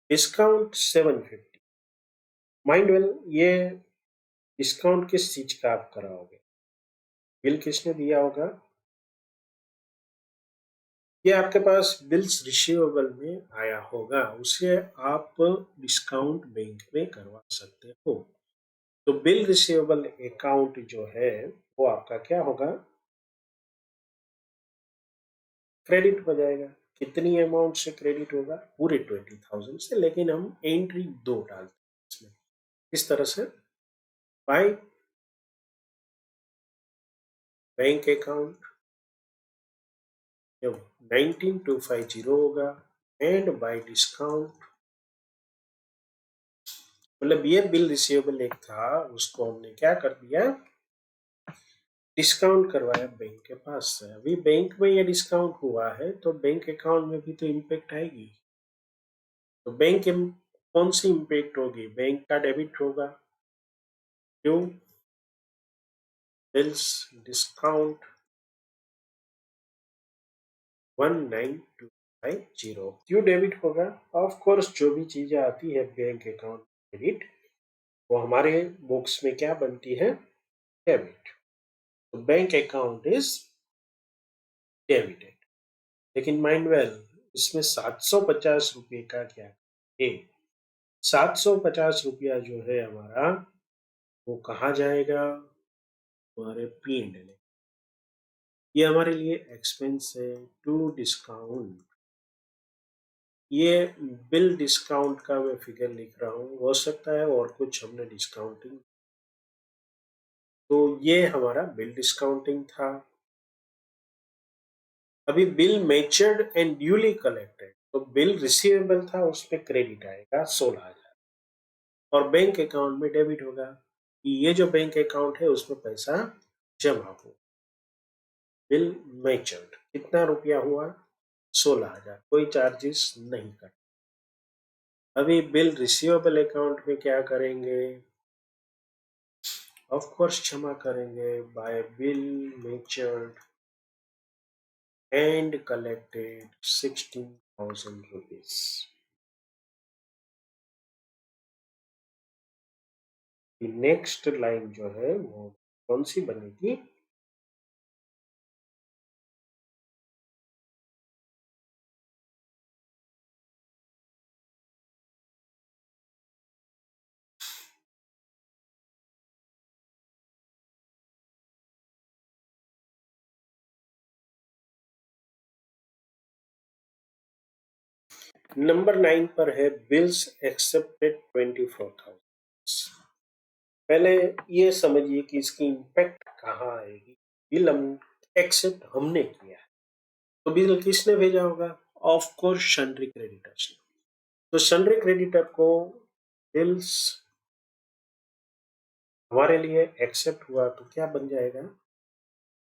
discount 750। Mind well, ये डिस्काउंट किस चीज का आप कराओगे? बिल किसने दिया होगा? ये आपके पास बिल्स रिसीवेबल में आया होगा, उसे आप डिस्काउंट बैंक में करवा सकते हो। तो बिल रिसीवेबल अकाउंट जो है वो आपका क्या होगा? क्रेडिट हो जाएगा। कितनी अमाउंट से क्रेडिट होगा? पूरे 20,000 से, लेकिन हम एंट्री 2 डालते हैं इसमें। इस तरह से बाय बैंक अकाउंट 19,250 होगा, एंड बाय डिस्काउंट, मतलब ये बिल रिसीवेबल एक था, उसको हमने क्या कर दिया? डिस्काउंट करवाया बैंक के पास से। अभी बैंक में ये डिस्काउंट हुआ है तो बैंक अकाउंट में भी तो इम्पैक्ट आएगी। तो कौन सी इम्पैक्ट होगी? बैंक का डेबिट होगा। क्यों? बिल्स डिस्काउंट 19,250 क्यों डेबिट होगा? ऑफ कोर्स, जो भी चीजें आती है बैंक अकाउंट क्रेडिट, वो हमारे बुक्स में क्या बनती है? डेबिट। तो बैंक अकाउंट इज डेबिटेड। लेकिन माइंड वेल, इसमें 750 रुपये का क्या है? 750 रुपया जो है हमारा, वो कहाँ जाएगा? हमारे P&L। ये हमारे लिए एक्सपेंस है टू डिस्काउंट। ये बिल डिस्काउंट का मैं फिगर लिख रहा हूँ, हो सकता है और कुछ हमने डिस्काउंटिंग। तो ये हमारा बिल डिस्काउंटिंग था। अभी bill matured and duly collected, तो बिल रिसीवेबल था, उसमें क्रेडिट आएगा 16,000, और बैंक अकाउंट में डेबिट होगा कि ये जो बैंक अकाउंट है उसमें पैसा जमा हो। बिल मैच्योर्ड कितना रुपया हुआ? 16,000। कोई चार्जेस नहीं कर। अभी बिल रिसीवेबल अकाउंट में क्या करेंगे? ऑफ कोर्स जमा करेंगे bye bill matured and collected 16,000 rupees. Next line जो है वो कौन सी बनेगी? नंबर 9 पर है बिल्स एक्सेप्टेड 24,000। पहले ये समझिए कि इसकी इम्पैक्ट कहाँ आएगी। बिल हम एक्सेप्ट हमने किया है, तो बिल किसने भेजा होगा? ऑफ कोर्स सन्ड्री क्रेडिटर्स ने। तो सन्ड्री क्रेडिटर को बिल्स हमारे लिए एक्सेप्ट हुआ तो क्या बन जाएगा?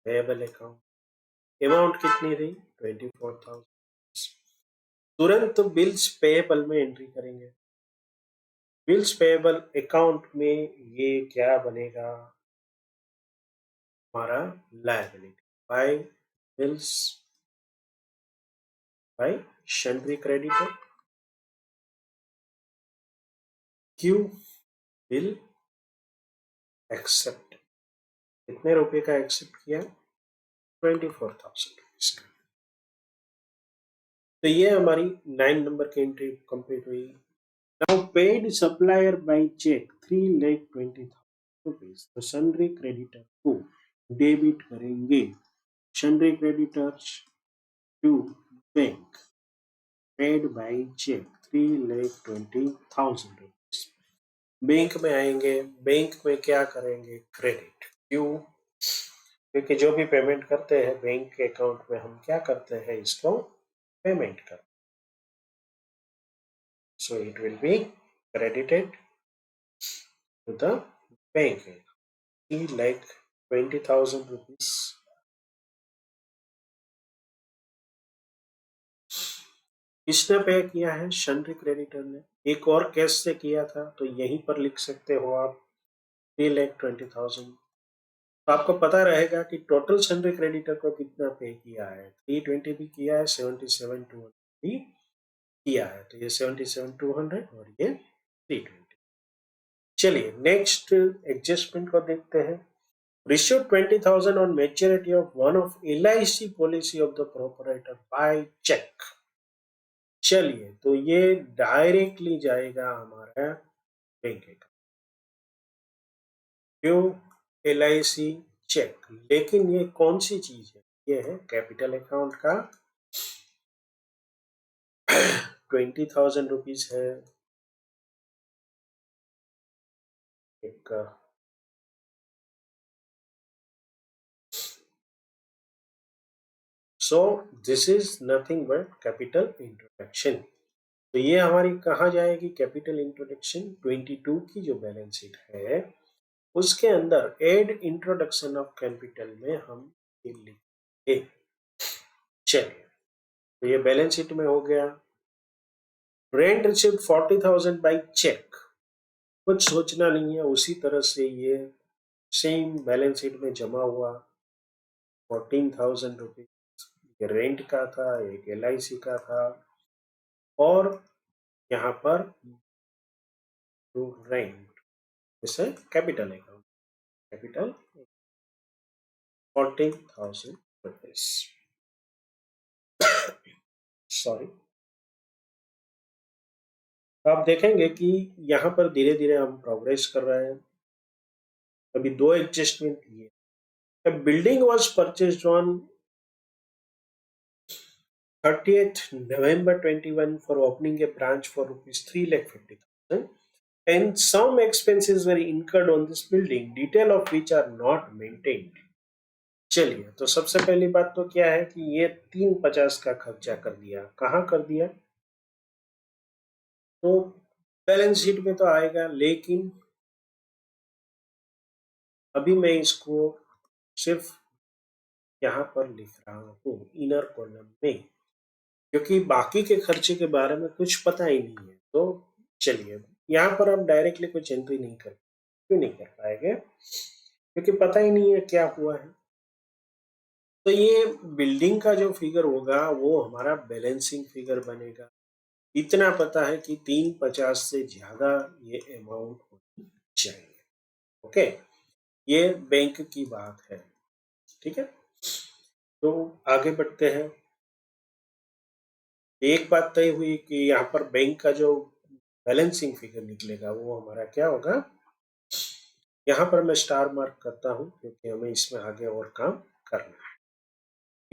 Payable account. अमाउंट कितनी थी? 24,000। तुरंत बिल्स पेएबल में एंट्री करेंगे। बिल्स पेएबल अकाउंट में ये क्या बनेगा? हमारा liability by bills by sundry creditor. क्यू बिल एक्सेप्ट। कितने रुपए का एक्सेप्ट किया? 24,000 रुपीज का। तो ये हमारी 9 नंबर की एंट्री कंप्लीट हुई। Now paid supplier by cheque 3,20,000 rupees. तो सन्ड्री क्रेडिटर को डेबिट करेंगे। Sundry creditors to bank paid by cheque 3,20,000 rupees. Bank में आएंगे, बैंक में क्या करेंगे? क्रेडिट। क्यों? क्योंकि जो भी पेमेंट करते हैं बैंक के अकाउंट में हम क्या करते हैं? इसको पेमेंट करते हैं। So it will be credited to the bank. 3,20,000 rupees. किसने पे किया है? सन्ड्री क्रेडिटर ने। एक और कैश से किया था, तो यहीं पर लिख सकते हो आप 3,20,000। तो आपको पता रहेगा कि टोटल सन्ड्री क्रेडिटर को कितना पे किया है। 320 भी किया है, 77,200 भी किया है। तो ये 77,200 और ये 320। चलिए नेक्स्ट एडजस्टमेंट को देखते हैं। Received 20,000 on maturity of one of LIC policy of the proprietor by check। चलिए, तो ये डायरेक्टली जाएगा हमारा बैंक अकाउंट। क्यों? LIC cheque. लेकिन ये कौन सी चीज है? ये है कैपिटल अकाउंट का 20,000 रुपीज है। एक so this is nothing but capital introduction. तो ये हमारी कहाँ जाएगी? कैपिटल इंट्रोडक्शन 22 की जो बैलेंस शीट है उसके अंदर एड इंट्रोडक्शन ऑफ कैपिटल में हम ये लिखेंगे। चलिए, तो ये बैलेंस शीट में हो गया। Rent received 40,000 by cheque. कुछ सोचना नहीं है, उसी तरह से ये सेम बैलेंस शीट में जमा हुआ 14,000 रुपीज। ये रेंट का था, एक LIC का था, और यहाँ पर रेंट जैसे capital account capital 14,000 rupees. Sorry. तो आप देखेंगे कि यहाँ पर धीरे धीरे हम प्रोग्रेस कर रहे हैं। अभी दो एडजस्टमेंट किए। A building was purchased on 30th November 21 for opening a branch for rupees 3,50,000 and some expenses were incurred on this building, detail of which are not maintained। चलिए, तो सबसे पहली बात तो क्या है कि ये 350 का खर्चा कर दिया। कहाँ कर दिया? तो बैलेंस शीट में तो आएगा, लेकिन अभी मैं इसको सिर्फ यहाँ पर लिख रहा हूँ इनर कॉलम में, क्योंकि बाकी के खर्चे के बारे में कुछ पता ही नहीं है। तो चलिए, यहाँ पर हम डायरेक्टली कुछ एंट्री नहीं कर, क्यों नहीं कर पाएंगे? क्योंकि पता ही नहीं है क्या हुआ है। तो ये बिल्डिंग का जो फिगर होगा वो हमारा बैलेंसिंग फिगर बनेगा। इतना पता है कि 350 से ज्यादा ये अमाउंट होनी चाहिए। ओके, ये बैंक की बात है। ठीक है, तो आगे बढ़ते हैं। एक बात तय हुई कि यहाँ पर बैंक का जो बैलेंसिंग फिगर निकलेगा वो हमारा क्या होगा? यहाँ पर मैं स्टार मार्क करता हूँ क्योंकि हमें इसमें आगे और काम करना है।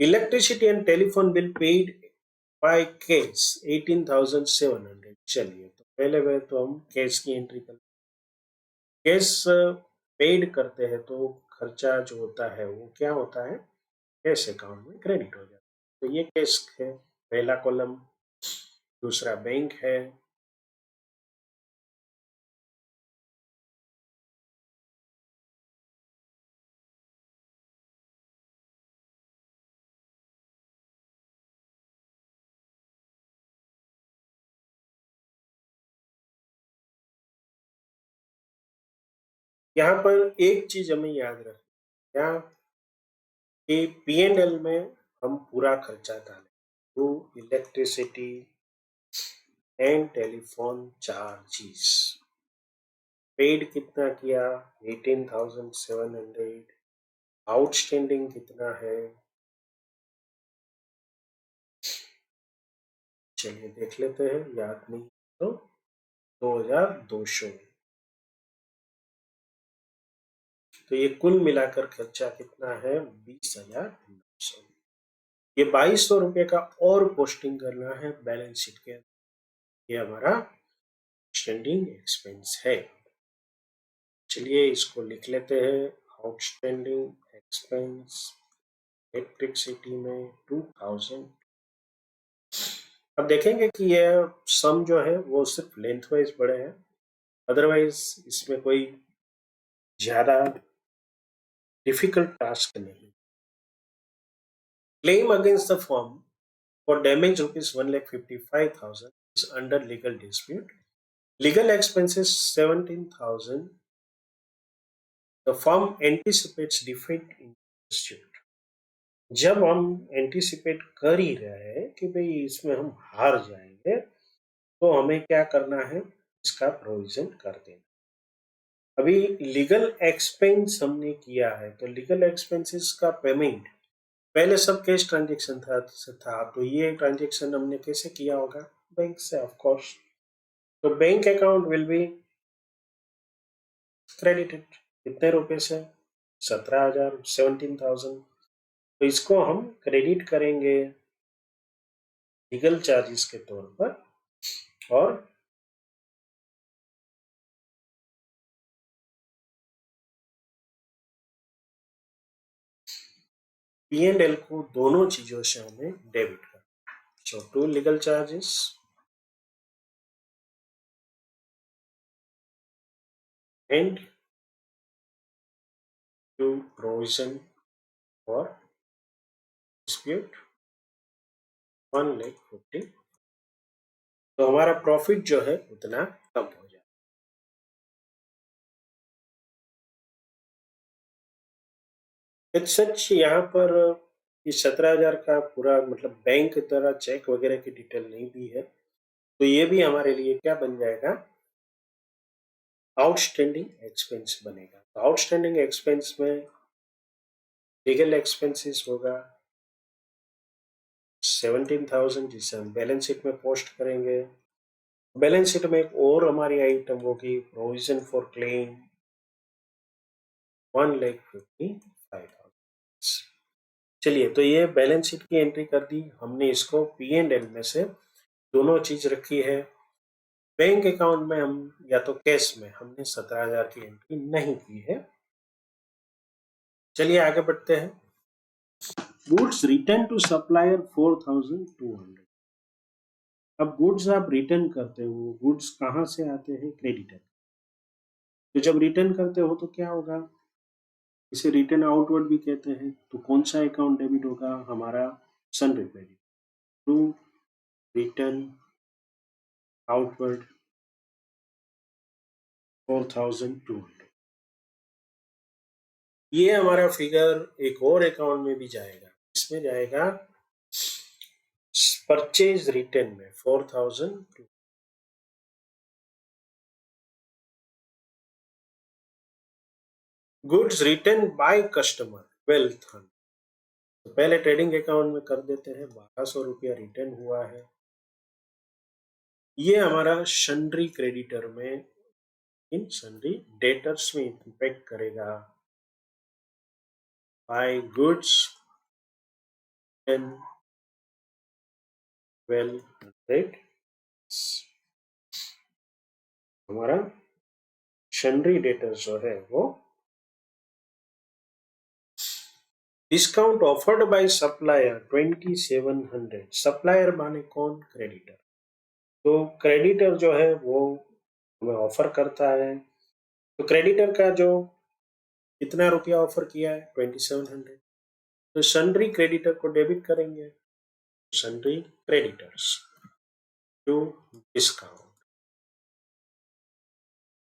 Electricity and telephone bill paid by cash 18,700। चलिए, तो पहले तो हम कैश की एंट्री कर, कैश पेड करते हैं तो खर्चा जो होता है वो क्या होता है, कैश अकाउंट में क्रेडिट हो जाता है। तो ये कैश है पहला कॉलम। दूसरा बैंक है, यहाँ पर एक चीज हमें याद रखना, यहाँ कि P&L में हम पूरा खर्चा डालें, to electricity and telephone charges. Paid कितना किया, 18,700। आउटस्टैंडिंग कितना है, चलिए देख लेते हैं, याद नहीं तो 2,200। तो ये कुल मिलाकर खर्चा कितना है, 20,900। ये 2,200 रुपये का और पोस्टिंग करना है बैलेंस शीट के। ये हमारा आउटस्टैंडिंग एक्सपेंस है। चलिए इसको लिख लेते हैं, आउटस्टैंडिंग एक्सपेंस इलेक्ट्रिसिटी में 2000। अब देखेंगे कि यह सम जो है वो सिर्फ लेंथ वाइज बड़े हैं, अदरवाइज इसमें कोई ज्यादा डिफिकल्ट टास्क नहीं। Claim against the firm for damage rupees 1,55,000 is under legal dispute. Legal expenses 17,000. The firm anticipates defeat in dispute. जब हम एंटिसिपेट कर ही रहे हैं कि भाई इसमें हम हार जाएंगे, तो हमें क्या करना है, इसका प्रोविजन कर देना। अभी लीगल एक्सपेंस हमने किया है, तो लीगल एक्सपेंसेस का पेमेंट पहले सब कैश ट्रांजेक्शन था, तो ये ट्रांजेक्शन हमने कैसे किया होगा, बैंक से ऑफ कोर्स। तो bank account will be credited कितने रुपए से, 17,000, 17,000। तो इसको हम क्रेडिट करेंगे लीगल चार्जेस के तौर पर, और P&L को दोनों चीजों से हमें डेबिट करना। So to legal charges and to provision for dispute 1,50,000। तो हमारा प्रॉफिट जो है उतना कम हो जाए। इट्स सच यहाँ पर इस 17,000 का पूरा मतलब बैंक की तरह चेक वगैरह की डिटेल नहीं दी है, तो ये भी हमारे लिए क्या बन जाएगा, आउटस्टैंडिंग एक्सपेंस बनेगा। तो आउटस्टैंडिंग एक्सपेंस में लीगल एक्सपेंसेस होगा 17,000, जिसे हम बैलेंस शीट में पोस्ट करेंगे। बैलेंस शीट में एक और हमारी आइटम होगी प्रोविजन फॉर क्लेम 1,55,000। चलिए, तो ये बैलेंस शीट की एंट्री कर दी हमने, इसको P&L में से दोनों चीज रखी है। बैंक अकाउंट में हम या तो कैश में हमने 17,000 की एंट्री नहीं की है। चलिए आगे बढ़ते हैं। Goods return to supplier 4,200। अब गुड्स आप रिटर्न करते हो, गुड्स कहाँ से आते हैं, क्रेडिटर। तो जब रिटर्न करते हो तो क्या होगा, इसे रिटर्न आउटवर्ड भी कहते हैं। तो कौन सा अकाउंट डेबिट होगा, हमारा sundry credit to return outward 4,200। ये हमारा फिगर एक और अकाउंट में भी जाएगा, इसमें जाएगा परचेज रिटर्न में 4,000। Goods return by customer 12,000। तो पहले ट्रेडिंग अकाउंट में कर देते हैं, 1,200 रुपया रिटर्न हुआ है। ये हमारा सन्ड्री क्रेडिटर में, इन सन्ड्री डेटर्स में इम्पैक्ट करेगा। बाय गुड्स एंड 1,200 हमारा सन्ड्री डेटर्स जो है वो discount offered by supplier 2700। Supplier माने कौन? क्रेडिटर। तो क्रेडिटर जो है वो हमें ऑफर करता है, तो क्रेडिटर का जो कितना रुपया ऑफर किया है? 2700। तो सन्ड्री क्रेडिटर को डेबिट करेंगे, सन्ड्री क्रेडिटर्स टू डिस्काउंट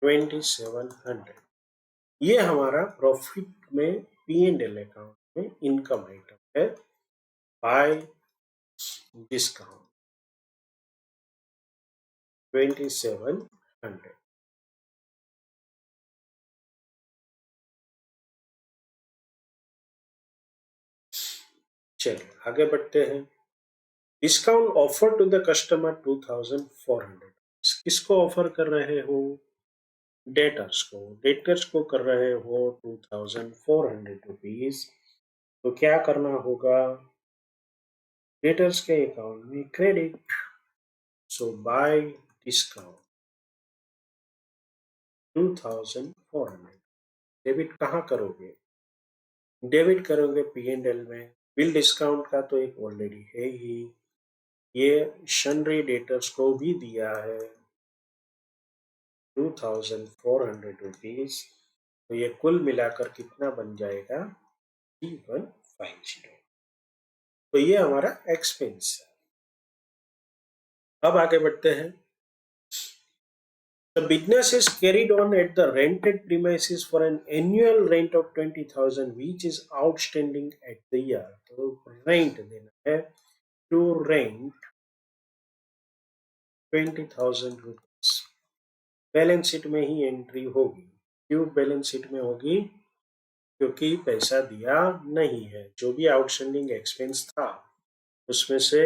2700। ये हमारा प्रॉफिट में P&L अकाउंट में इनकम आइटम है बाय डिस्काउंट 2700। चलिए आगे बढ़ते हैं। Discount offer to the customer 2400। किसको ऑफर कर रहे हो? डेटर्स को। डेटर्स को कर रहे हो 2400 रुपीज। तो क्या करना होगा? डेटर्स के अकाउंट में क्रेडिट, सो बाय डिस्काउंट 2400। डेबिट कहाँ करोगे? डेबिट करोगे P&L में। बिल डिस्काउंट का तो एक ऑलरेडी है ही, ये सन्ड्री डेटर्स को भी दिया है 2400 रुपीज। तो ये कुल मिलाकर कितना बन जाएगा? 3150। तो ये हमारा एक्सपेंस है। अब आगे बढ़ते हैं। The business is carried on at the rented premises for an annual rent of 20,000 which is outstanding at the year। तो रेंट देना है, to rent 20,000 rupees. Balance sheet में ही एंट्री होगी। क्यों बैलेंस शीट में होगी? क्योंकि पैसा दिया नहीं है। जो भी आउटस्टैंडिंग एक्सपेंस था उसमें से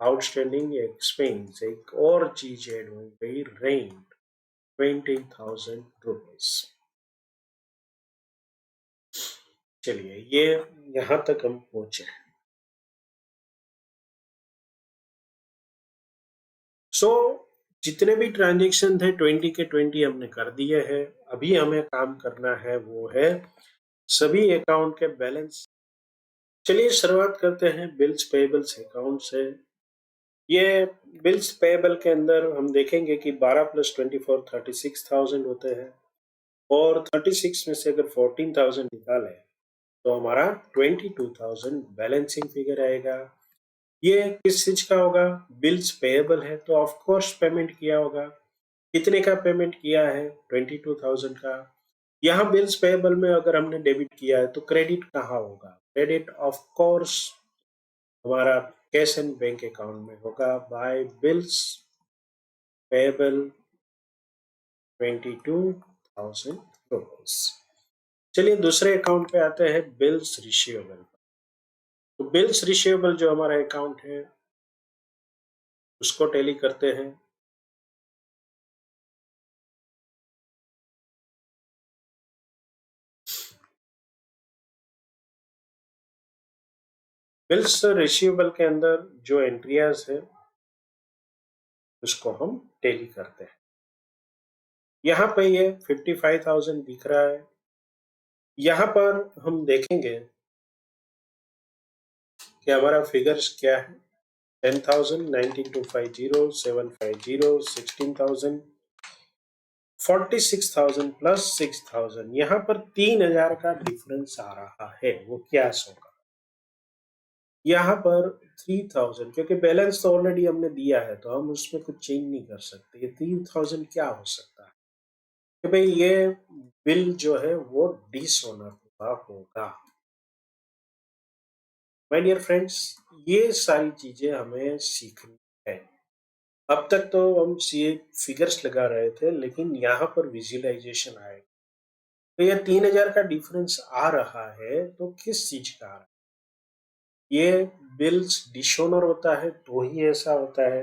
आउटस्टैंडिंग एक्सपेंस एक और चीज ऐड हो गई, रेंट 20,000 रुपीज। चलिए ये यहां तक हम पहुंचे। सो जितने भी ट्रांजेक्शन थे 20 के 20 हमने कर दिए हैं। अभी हमें काम करना है वो है सभी अकाउंट के बैलेंस। चलिए शुरुआत करते हैं बिल्स पेबल्स अकाउंट से। ये बिल्स पेबल के अंदर हम देखेंगे कि 12 + 24 36,000 होते हैं, और 36 में से अगर 14,000 निकाले तो हमारा 22,000 बैलेंसिंग फिगर आएगा। ये किस चीज का होगा? बिल्स पेएबल है तो ऑफ कोर्स पेमेंट किया होगा। कितने का पेमेंट किया है? 22,000 का। यहाँ बिल्स पेएबल में अगर हमने डेबिट किया है तो क्रेडिट कहाँ होगा? क्रेडिट ऑफ कोर्स हमारा कैश एंड बैंक अकाउंट में होगा बाय बिल्स पेएबल 22,000 रुपीज। चलिए दूसरे अकाउंट पे आते हैं, बिल्स रिसीवेबल। तो बिल्स रिसीवेबल जो हमारा अकाउंट है उसको टैली करते हैं। बिल्स रिसीवेबल के अंदर जो एंट्रियाज है उसको हम टैली करते हैं। यहाँ पे ये 55,000 दिख रहा है। यहाँ पर हम देखेंगे कि हमारा फिगर्स क्या है। 10,000, 19,250, 750, 16,000, 46,000 प्लस 6,000। यहाँ पर 3,000 का डिफरेंस आ रहा है, वो क्या होगा? यहाँ पर 3,000, क्योंकि बैलेंस तो ऑलरेडी हमने दिया है तो हम उसमें कुछ चेंज नहीं कर सकते। ये 3,000 क्या हो सकता है कि भाई ये बिल जो है वो डिसऑनर हुआ होगा। माय डियर फ्रेंड्स, ये सारी चीजें हमें सीखनी है। अब तक तो हम ये फिगर्स लगा रहे थे, लेकिन यहाँ पर विजुअलाइजेशन आएगा। तो ये 3,000 का डिफरेंस आ रहा है तो किस चीज का आ रहा है? ये बिल्स डिसऑनर होता है तो ही ऐसा होता है।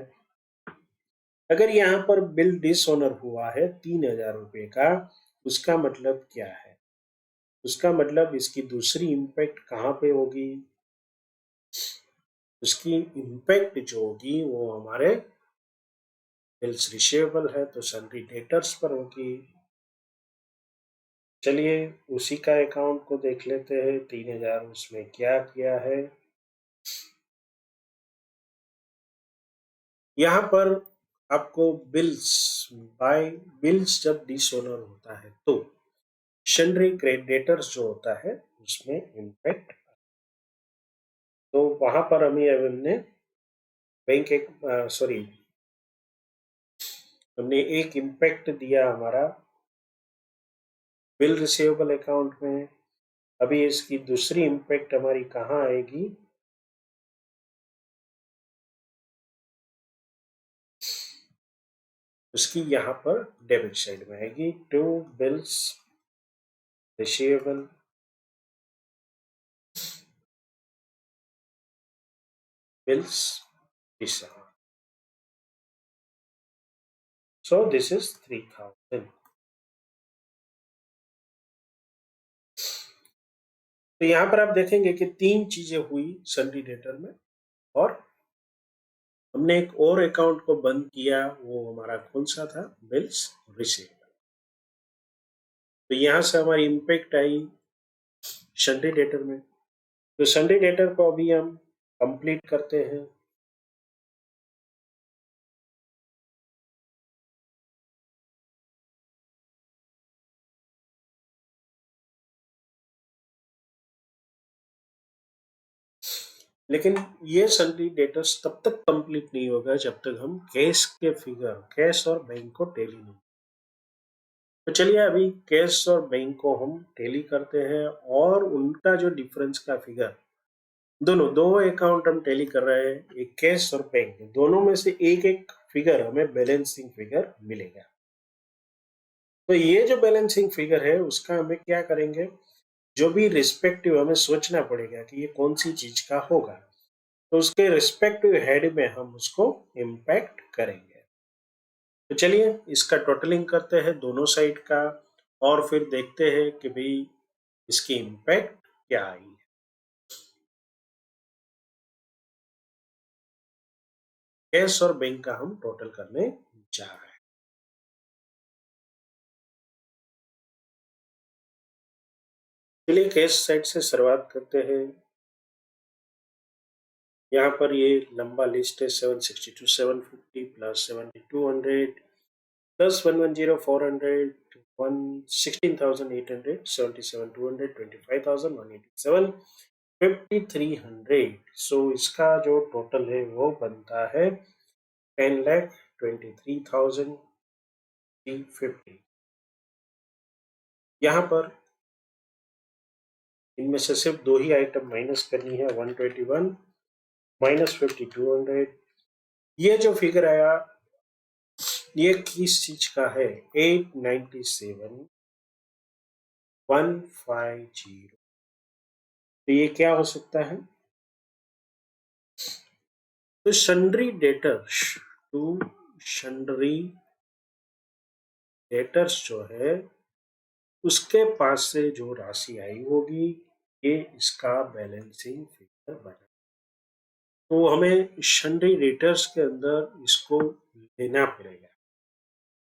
अगर यहाँ पर बिल डिसऑनर हुआ है 3,000 रुपए का, उसका मतलब क्या है? उसका मतलब इसकी दूसरी इम्पैक्ट कहाँ पे होगी? उसकी इम्पैक्ट जो होगी वो हमारे बिल्स रिसीवेबल है तो सन्ड्री डेटर्स पर होगी। चलिए उसी का अकाउंट को देख लेते हैं। 3000 उसमें क्या किया है। यहाँ पर आपको बिल्स जब डिसऑनर होता है तो सन्ड्री क्रेडिटर्स जो होता है उसमें इम्पैक्ट, तो वहां पर हमने बैंक एक सॉरी हमने एक इम्पैक्ट दिया हमारा बिल रिसीवेबल अकाउंट में। अभी इसकी दूसरी इम्पैक्ट हमारी कहाँ आएगी, उसकी यहाँ पर डेबिट साइड में आएगी। To bills receivable bills dishonour, so this is 3000। तो यहाँ पर आप देखेंगे कि तीन चीजें हुई सन्ड्री डेटर में, और हमने एक और अकाउंट को बंद किया, वो हमारा कौन सा था, बिल्स रिसीवेबल। तो यहाँ से हमारी इम्पैक्ट आई सन्ड्री डेटर में। तो सन्ड्री डेटर को अभी हम कंप्लीट करते हैं। लेकिन ये सन्ड्री डेटर्स तब तक कंप्लीट नहीं होगा जब तक हम कैश के फिगर, कैश और बैंक को टैली नहीं। तो चलिए अभी कैश और बैंक को हम टैली करते हैं, और उनका जो डिफरेंस का फिगर, दोनों दो अकाउंट हम टैली कर रहे हैं, एक कैश और बैंक, दोनों में से एक एक फिगर हमें बैलेंसिंग फिगर मिलेगा। तो ये जो बैलेंसिंग फिगर है उसका हमें क्या करेंगे, जो भी रिस्पेक्टिव हमें सोचना पड़ेगा कि ये कौन सी चीज का होगा, तो उसके रिस्पेक्टिव हेड में हम उसको इम्पैक्ट करेंगे। तो चलिए इसका टोटलिंग करते हैं दोनों साइड का, और फिर देखते हैं कि भाई इसकी इम्पैक्ट क्या आई है। कैश और बैंक का हम टोटल करने जा रहे हैं। चलिए कैश साइड से शुरुआत करते हैं। यहाँ पर ये लंबा लिस्ट है, 762 750 प्लस 7200 प्लस 110 400 16,800 77 200 25,187 5300। सो इसका जो टोटल है वो बनता है 10,23,350। यहाँ पर इनमें से सिर्फ दो ही आइटम माइनस करनी है, 121 माइनस 5200। ये जो फिगर आया ये किस चीज का है, 897,150। तो ये क्या हो सकता है, तो sundry debtors to sundry debtors जो है उसके पास से जो राशि आई होगी ये इसका बैलेंसिंग फिगर बना। तो हमें सन्ड्री डेटर्स के अंदर इसको लेना पड़ेगा।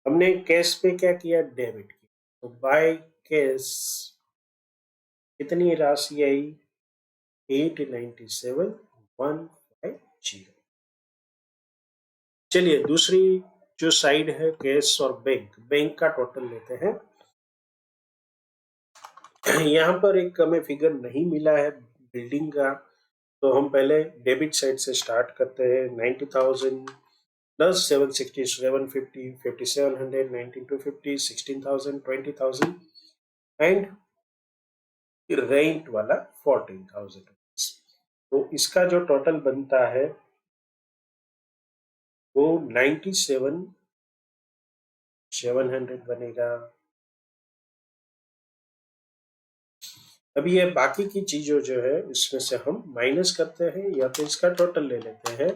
हमने कैश पे क्या किया, डेबिट किया, तो बाय कैश कितनी राशि आई, 897,150। चलिए दूसरी जो साइड है कैश और बैंक, बैंक का टोटल लेते हैं। यहाँ पर एक हमें फिगर नहीं मिला है बिल्डिंग का, तो हम पहले डेबिट साइड से स्टार्ट करते हैं। 90,000 प्लस 760 750 5700 19250 16,000 20,000 एंड रेंट वाला 14,000। तो इसका जो टोटल बनता है वो 97,700 बनेगा। अभी ये बाकी की चीजों जो है इसमें से हम माइनस करते हैं या तो इसका टोटल ले लेते हैं।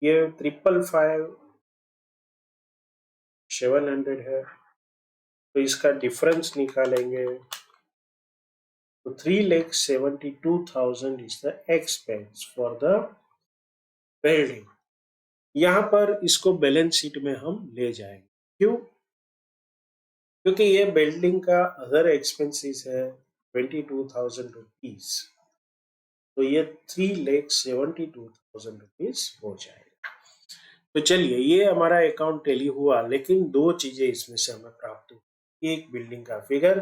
ये 555,700 है, तो इसका डिफरेंस निकालेंगे तो 3,72,000 is the expense for the building। यहाँ पर इसको बैलेंस शीट में हम ले जाएंगे। क्यों? क्योंकि ये बिल्डिंग का अदर एक्सपेंसेस है 22,000 रुपीज, तो ये 3,72,000 रुपीज हो जाएगा। तो चलिए, ये हमारा अकाउंट टैली हुआ, लेकिन दो चीजें इसमें से हमें प्राप्त हुई। एक बिल्डिंग का फिगर,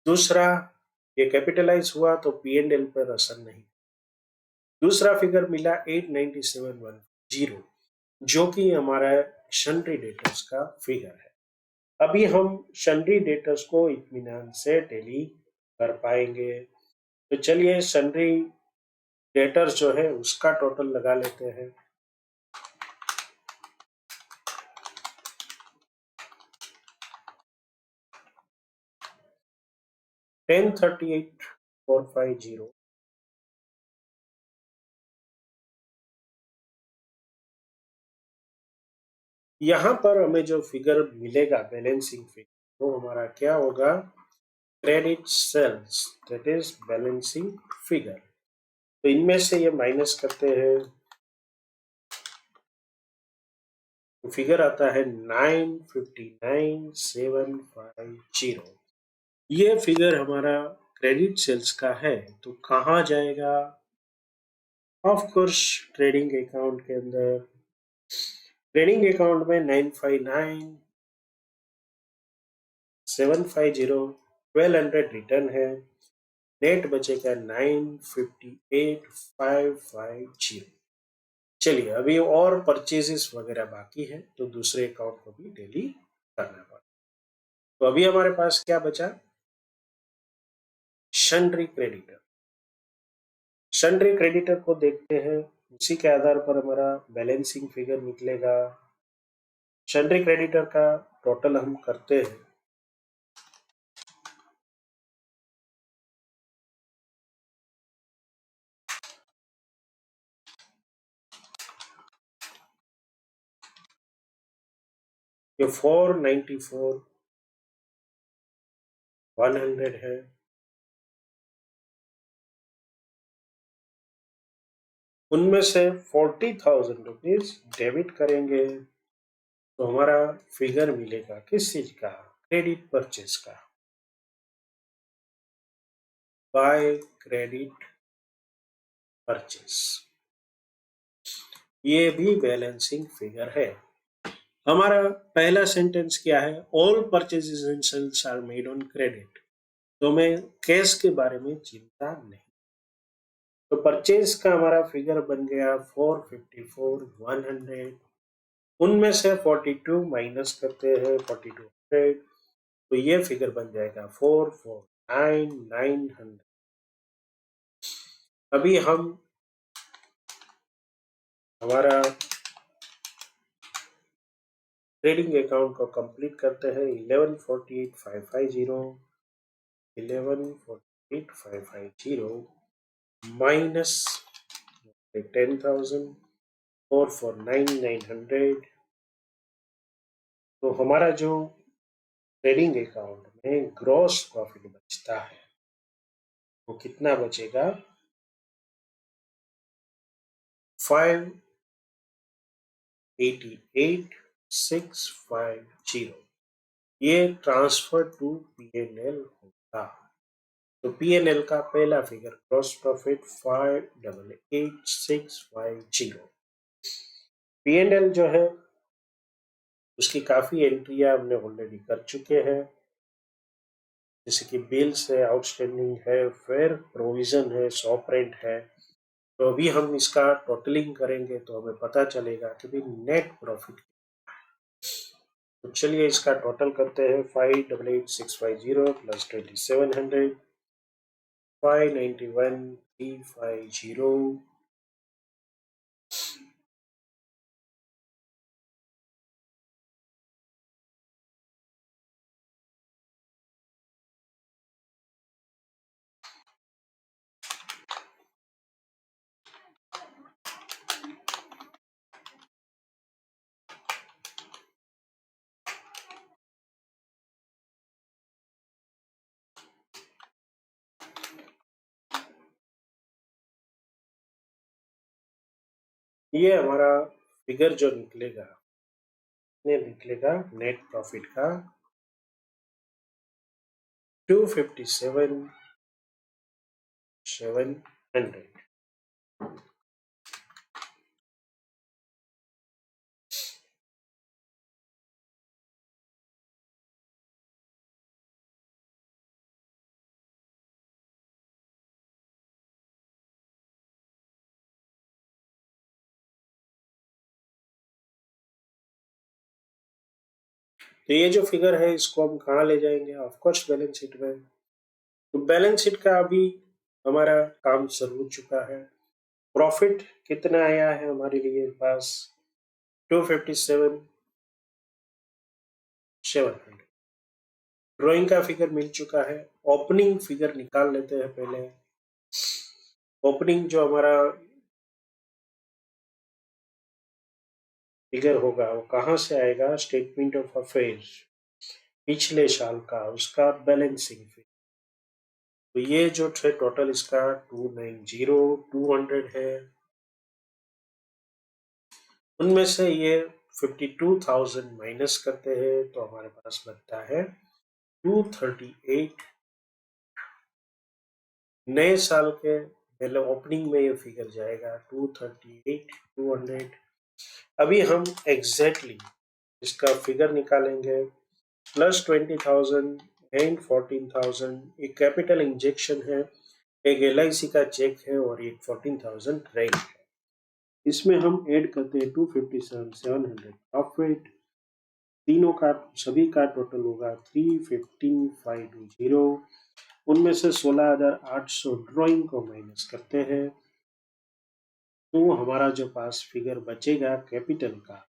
दूसरा ये कैपिटलाइज हुआ तो पी एंड एल पर असर नहीं। दूसरा फिगर मिला 89710, जो कि हमारा शनरी डेटर्स का फिगर है। अभी हम शनरी डेटर्स को इत्मीनान से टैली कर पाएंगे। तो चलिए, शनरी डेटर्स जो है उसका टोटल लगा लेते हैं। $10,38,450। यहाँ पर हमें जो फिगर मिलेगा बैलेंसिंग फिगर, वो हमारा क्या होगा? Credit sales, that is balancing figure. तो इनमें से ये माइनस करते हैं तो फिगर आता है 959,750। ये फिगर हमारा क्रेडिट सेल्स का है, तो कहाँ जाएगा? ऑफ कोर्स ट्रेडिंग अकाउंट के अंदर। ट्रेडिंग अकाउंट में 959,750 1200 रिटर्न है, नेट बचेगा 958,550। चलिए, अभी और परचेजेस वगैरह बाकी है, तो दूसरे अकाउंट को भी डेली करना पड़ेगा। तो अभी हमारे पास क्या बचा? शनरी क्रेडिटर। शनरी क्रेडिटर को देखते हैं, उसी के आधार पर हमारा बैलेंसिंग फिगर निकलेगा। शनरी क्रेडिटर का टोटल हम करते हैं। ये 494,100 है। उनमें से 40,000 रुपीज डेबिट करेंगे, तो हमारा फिगर मिलेगा किस चीज का? क्रेडिट परचेज का। बाय क्रेडिट परचेज, ये भी बैलेंसिंग फिगर है। हमारा पहला सेंटेंस क्या है? All purchases and sales are made on credit. तो हमें कैश के बारे में चिंता नहीं। तो परचेज का हमारा फिगर बन गया 454,100। उनमें से 42 माइनस करते हैं 4200, तो ये फिगर बन जाएगा 449,900। अभी हम हमारा ट्रेडिंग अकाउंट को कंप्लीट करते हैं। 1148,550 1148,550 माइनस 10,000 449,900। तो हमारा जो ट्रेडिंग अकाउंट में ग्रॉस प्रॉफिट बचता है वो कितना बचेगा? 588,650। ये ट्रांसफर टू पीएनएल होगा। तो पीएनएल का पहला फिगर ग्रॉस प्रॉफिट 588,650। पीएनएल जो है उसकी काफी एंट्रियां हमने ऑलरेडी कर चुके हैं, जैसे कि बिल्स है, आउटस्टैंडिंग है, फेयर प्रोविजन है, शॉप रेंट है। तो अभी हम इसका टोटलिंग करेंगे तो हमें पता चलेगा कि भाई नेट प्रॉफिट। तो चलिए इसका टोटल करते हैं। 588,650 प्लस 2,700 591,350। ये हमारा फिगर जो निकलेगा नेट प्रॉफिट का 257,700। तो ये जो फिगर है इसको हम कहाँ ले जाएंगे? ऑफ कोर्स बैलेंस शीट में। तो बैलेंस शीट का अभी हमारा काम शुरू हो चुका है। प्रॉफिट कितना आया है हमारे लिए पास? 257,700। ड्राइंग का फिगर मिल चुका है। ओपनिंग फिगर निकाल लेते हैं पहले। ओपनिंग जो हमारा फिगर होगा वो कहाँ से आएगा? स्टेटमेंट ऑफ अफेयर्स पिछले साल का, उसका बैलेंसिंग फिगर। तो ये जो है टोटल इसका 290,200 है। उनमें से ये 52,000 माइनस करते हैं तो हमारे पास बचता है 238। नए साल के पहले ओपनिंग में ये फिगर जाएगा 238,200। अभी हम एग्जैक्टली इसका फिगर निकालेंगे। प्लस 20,000 एंड 14,000 एक कैपिटल इंजेक्शन है, एक LIC का चेक है और एक 14,000 रेंट है। इसमें हम ऐड करते हैं 257,700 प्रॉफिट। तीनों का सभी का टोटल होगा 315,520। उनमें से 16,800 ड्राइंग को माइनस करते हैं तो हमारा जो पास फिगर बचेगा कैपिटल का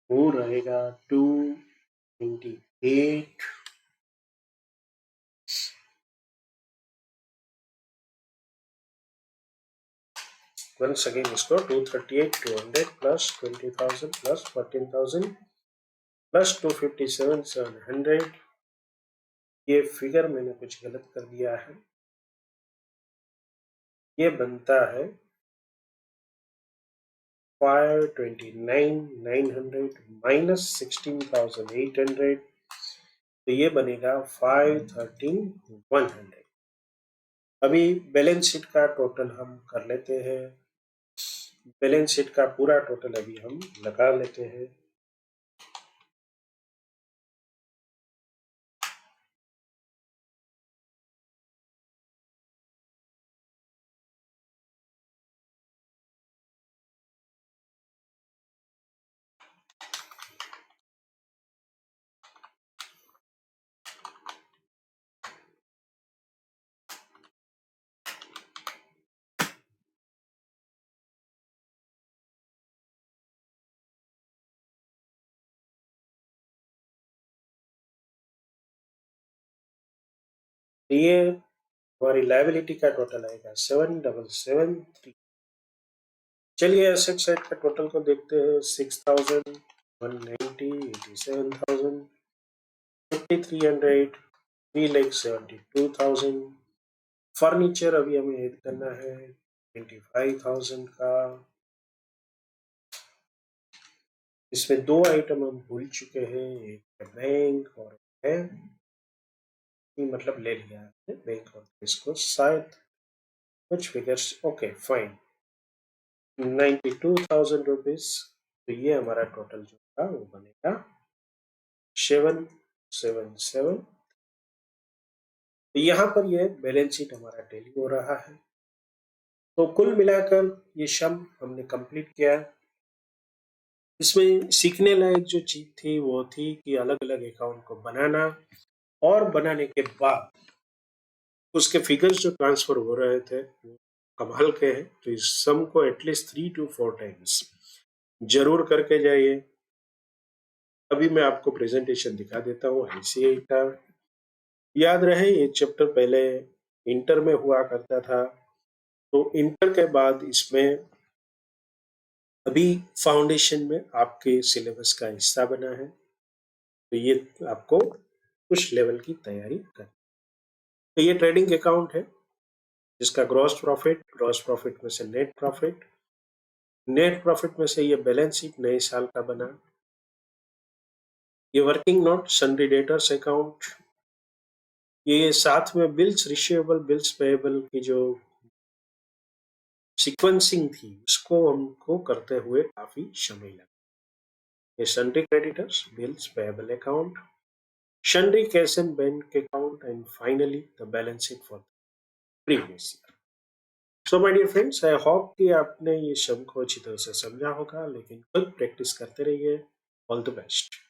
वो रहेगा 298। वंस अगेन इसको 238,200 प्लस 20,000 प्लस 14,000 प्लस 257,700। ये फिगर मैंने कुछ गलत कर दिया है। ये बनता है 529,900 माइनस 16,800 तो ये बनेगा 513,100। अभी बैलेंस शीट का टोटल हम कर लेते हैं। बैलेंस शीट का पूरा टोटल अभी हम लगा लेते हैं। ये हमारी लायबिलिटी का टोटल आएगा 7,773। चलिए एसेट साइड का टोटल को देखते हैं। 6,190, 87,000, 5,300, 3,72,000। फर्नीचर अभी हमें ऐड करना है 25,000 का। इसमें दो आइटम हम भूल चुके हैं, एक है बैंक और है मतलब ले लिया है बैंक और इसको शायद कुछ फिगर्स। Okay fine, 92,000 rupees. तो ये हमारा टोटल जो था वो बनेगा 777। तो यहाँ पर ये बैलेंस शीट हमारा टेली हो रहा है। तो कुल मिलाकर ये सम हमने कंप्लीट किया। इसमें सीखने लायक जो चीज थी वो थी कि अलग अलग अकाउंट को बनाना और बनाने के बाद उसके फिगर्स जो ट्रांसफर हो रहे थे वो कमाल के हैं। तो इस सम को एटलीस्ट 3 to 4 टाइम्स जरूर करके जाइए। अभी मैं आपको प्रेजेंटेशन दिखा देता हूँ ICAI का। याद रहे ये चैप्टर पहले इंटर में हुआ करता था, तो इंटर के बाद इसमें अभी फाउंडेशन में आपके सिलेबस का हिस्सा बना है। तो ये आपको कुछ लेवल की तैयारी कर। तो ये ट्रेडिंग अकाउंट है जिसका ग्रॉस प्रॉफिट में से नेट प्रॉफिट नेट प्रॉफिट में से ये बैलेंस शीट नए साल का बना। ये working note, sundry debtors account, ये साथ में बिल्स रिसीवेबल, बिल्स पेएबल की जो सीक्वेंसिंग थी उसको हमको करते हुए काफी समय लगा। ये sundry creditors, bills payable account, sundry cash and bank account, and finally the balance sheet for previous year. So my dear friends, I hope कि आपने ये सब को अच्छी तरह से समझा होगा, लेकिन खुद प्रैक्टिस करते रहिए। All the best.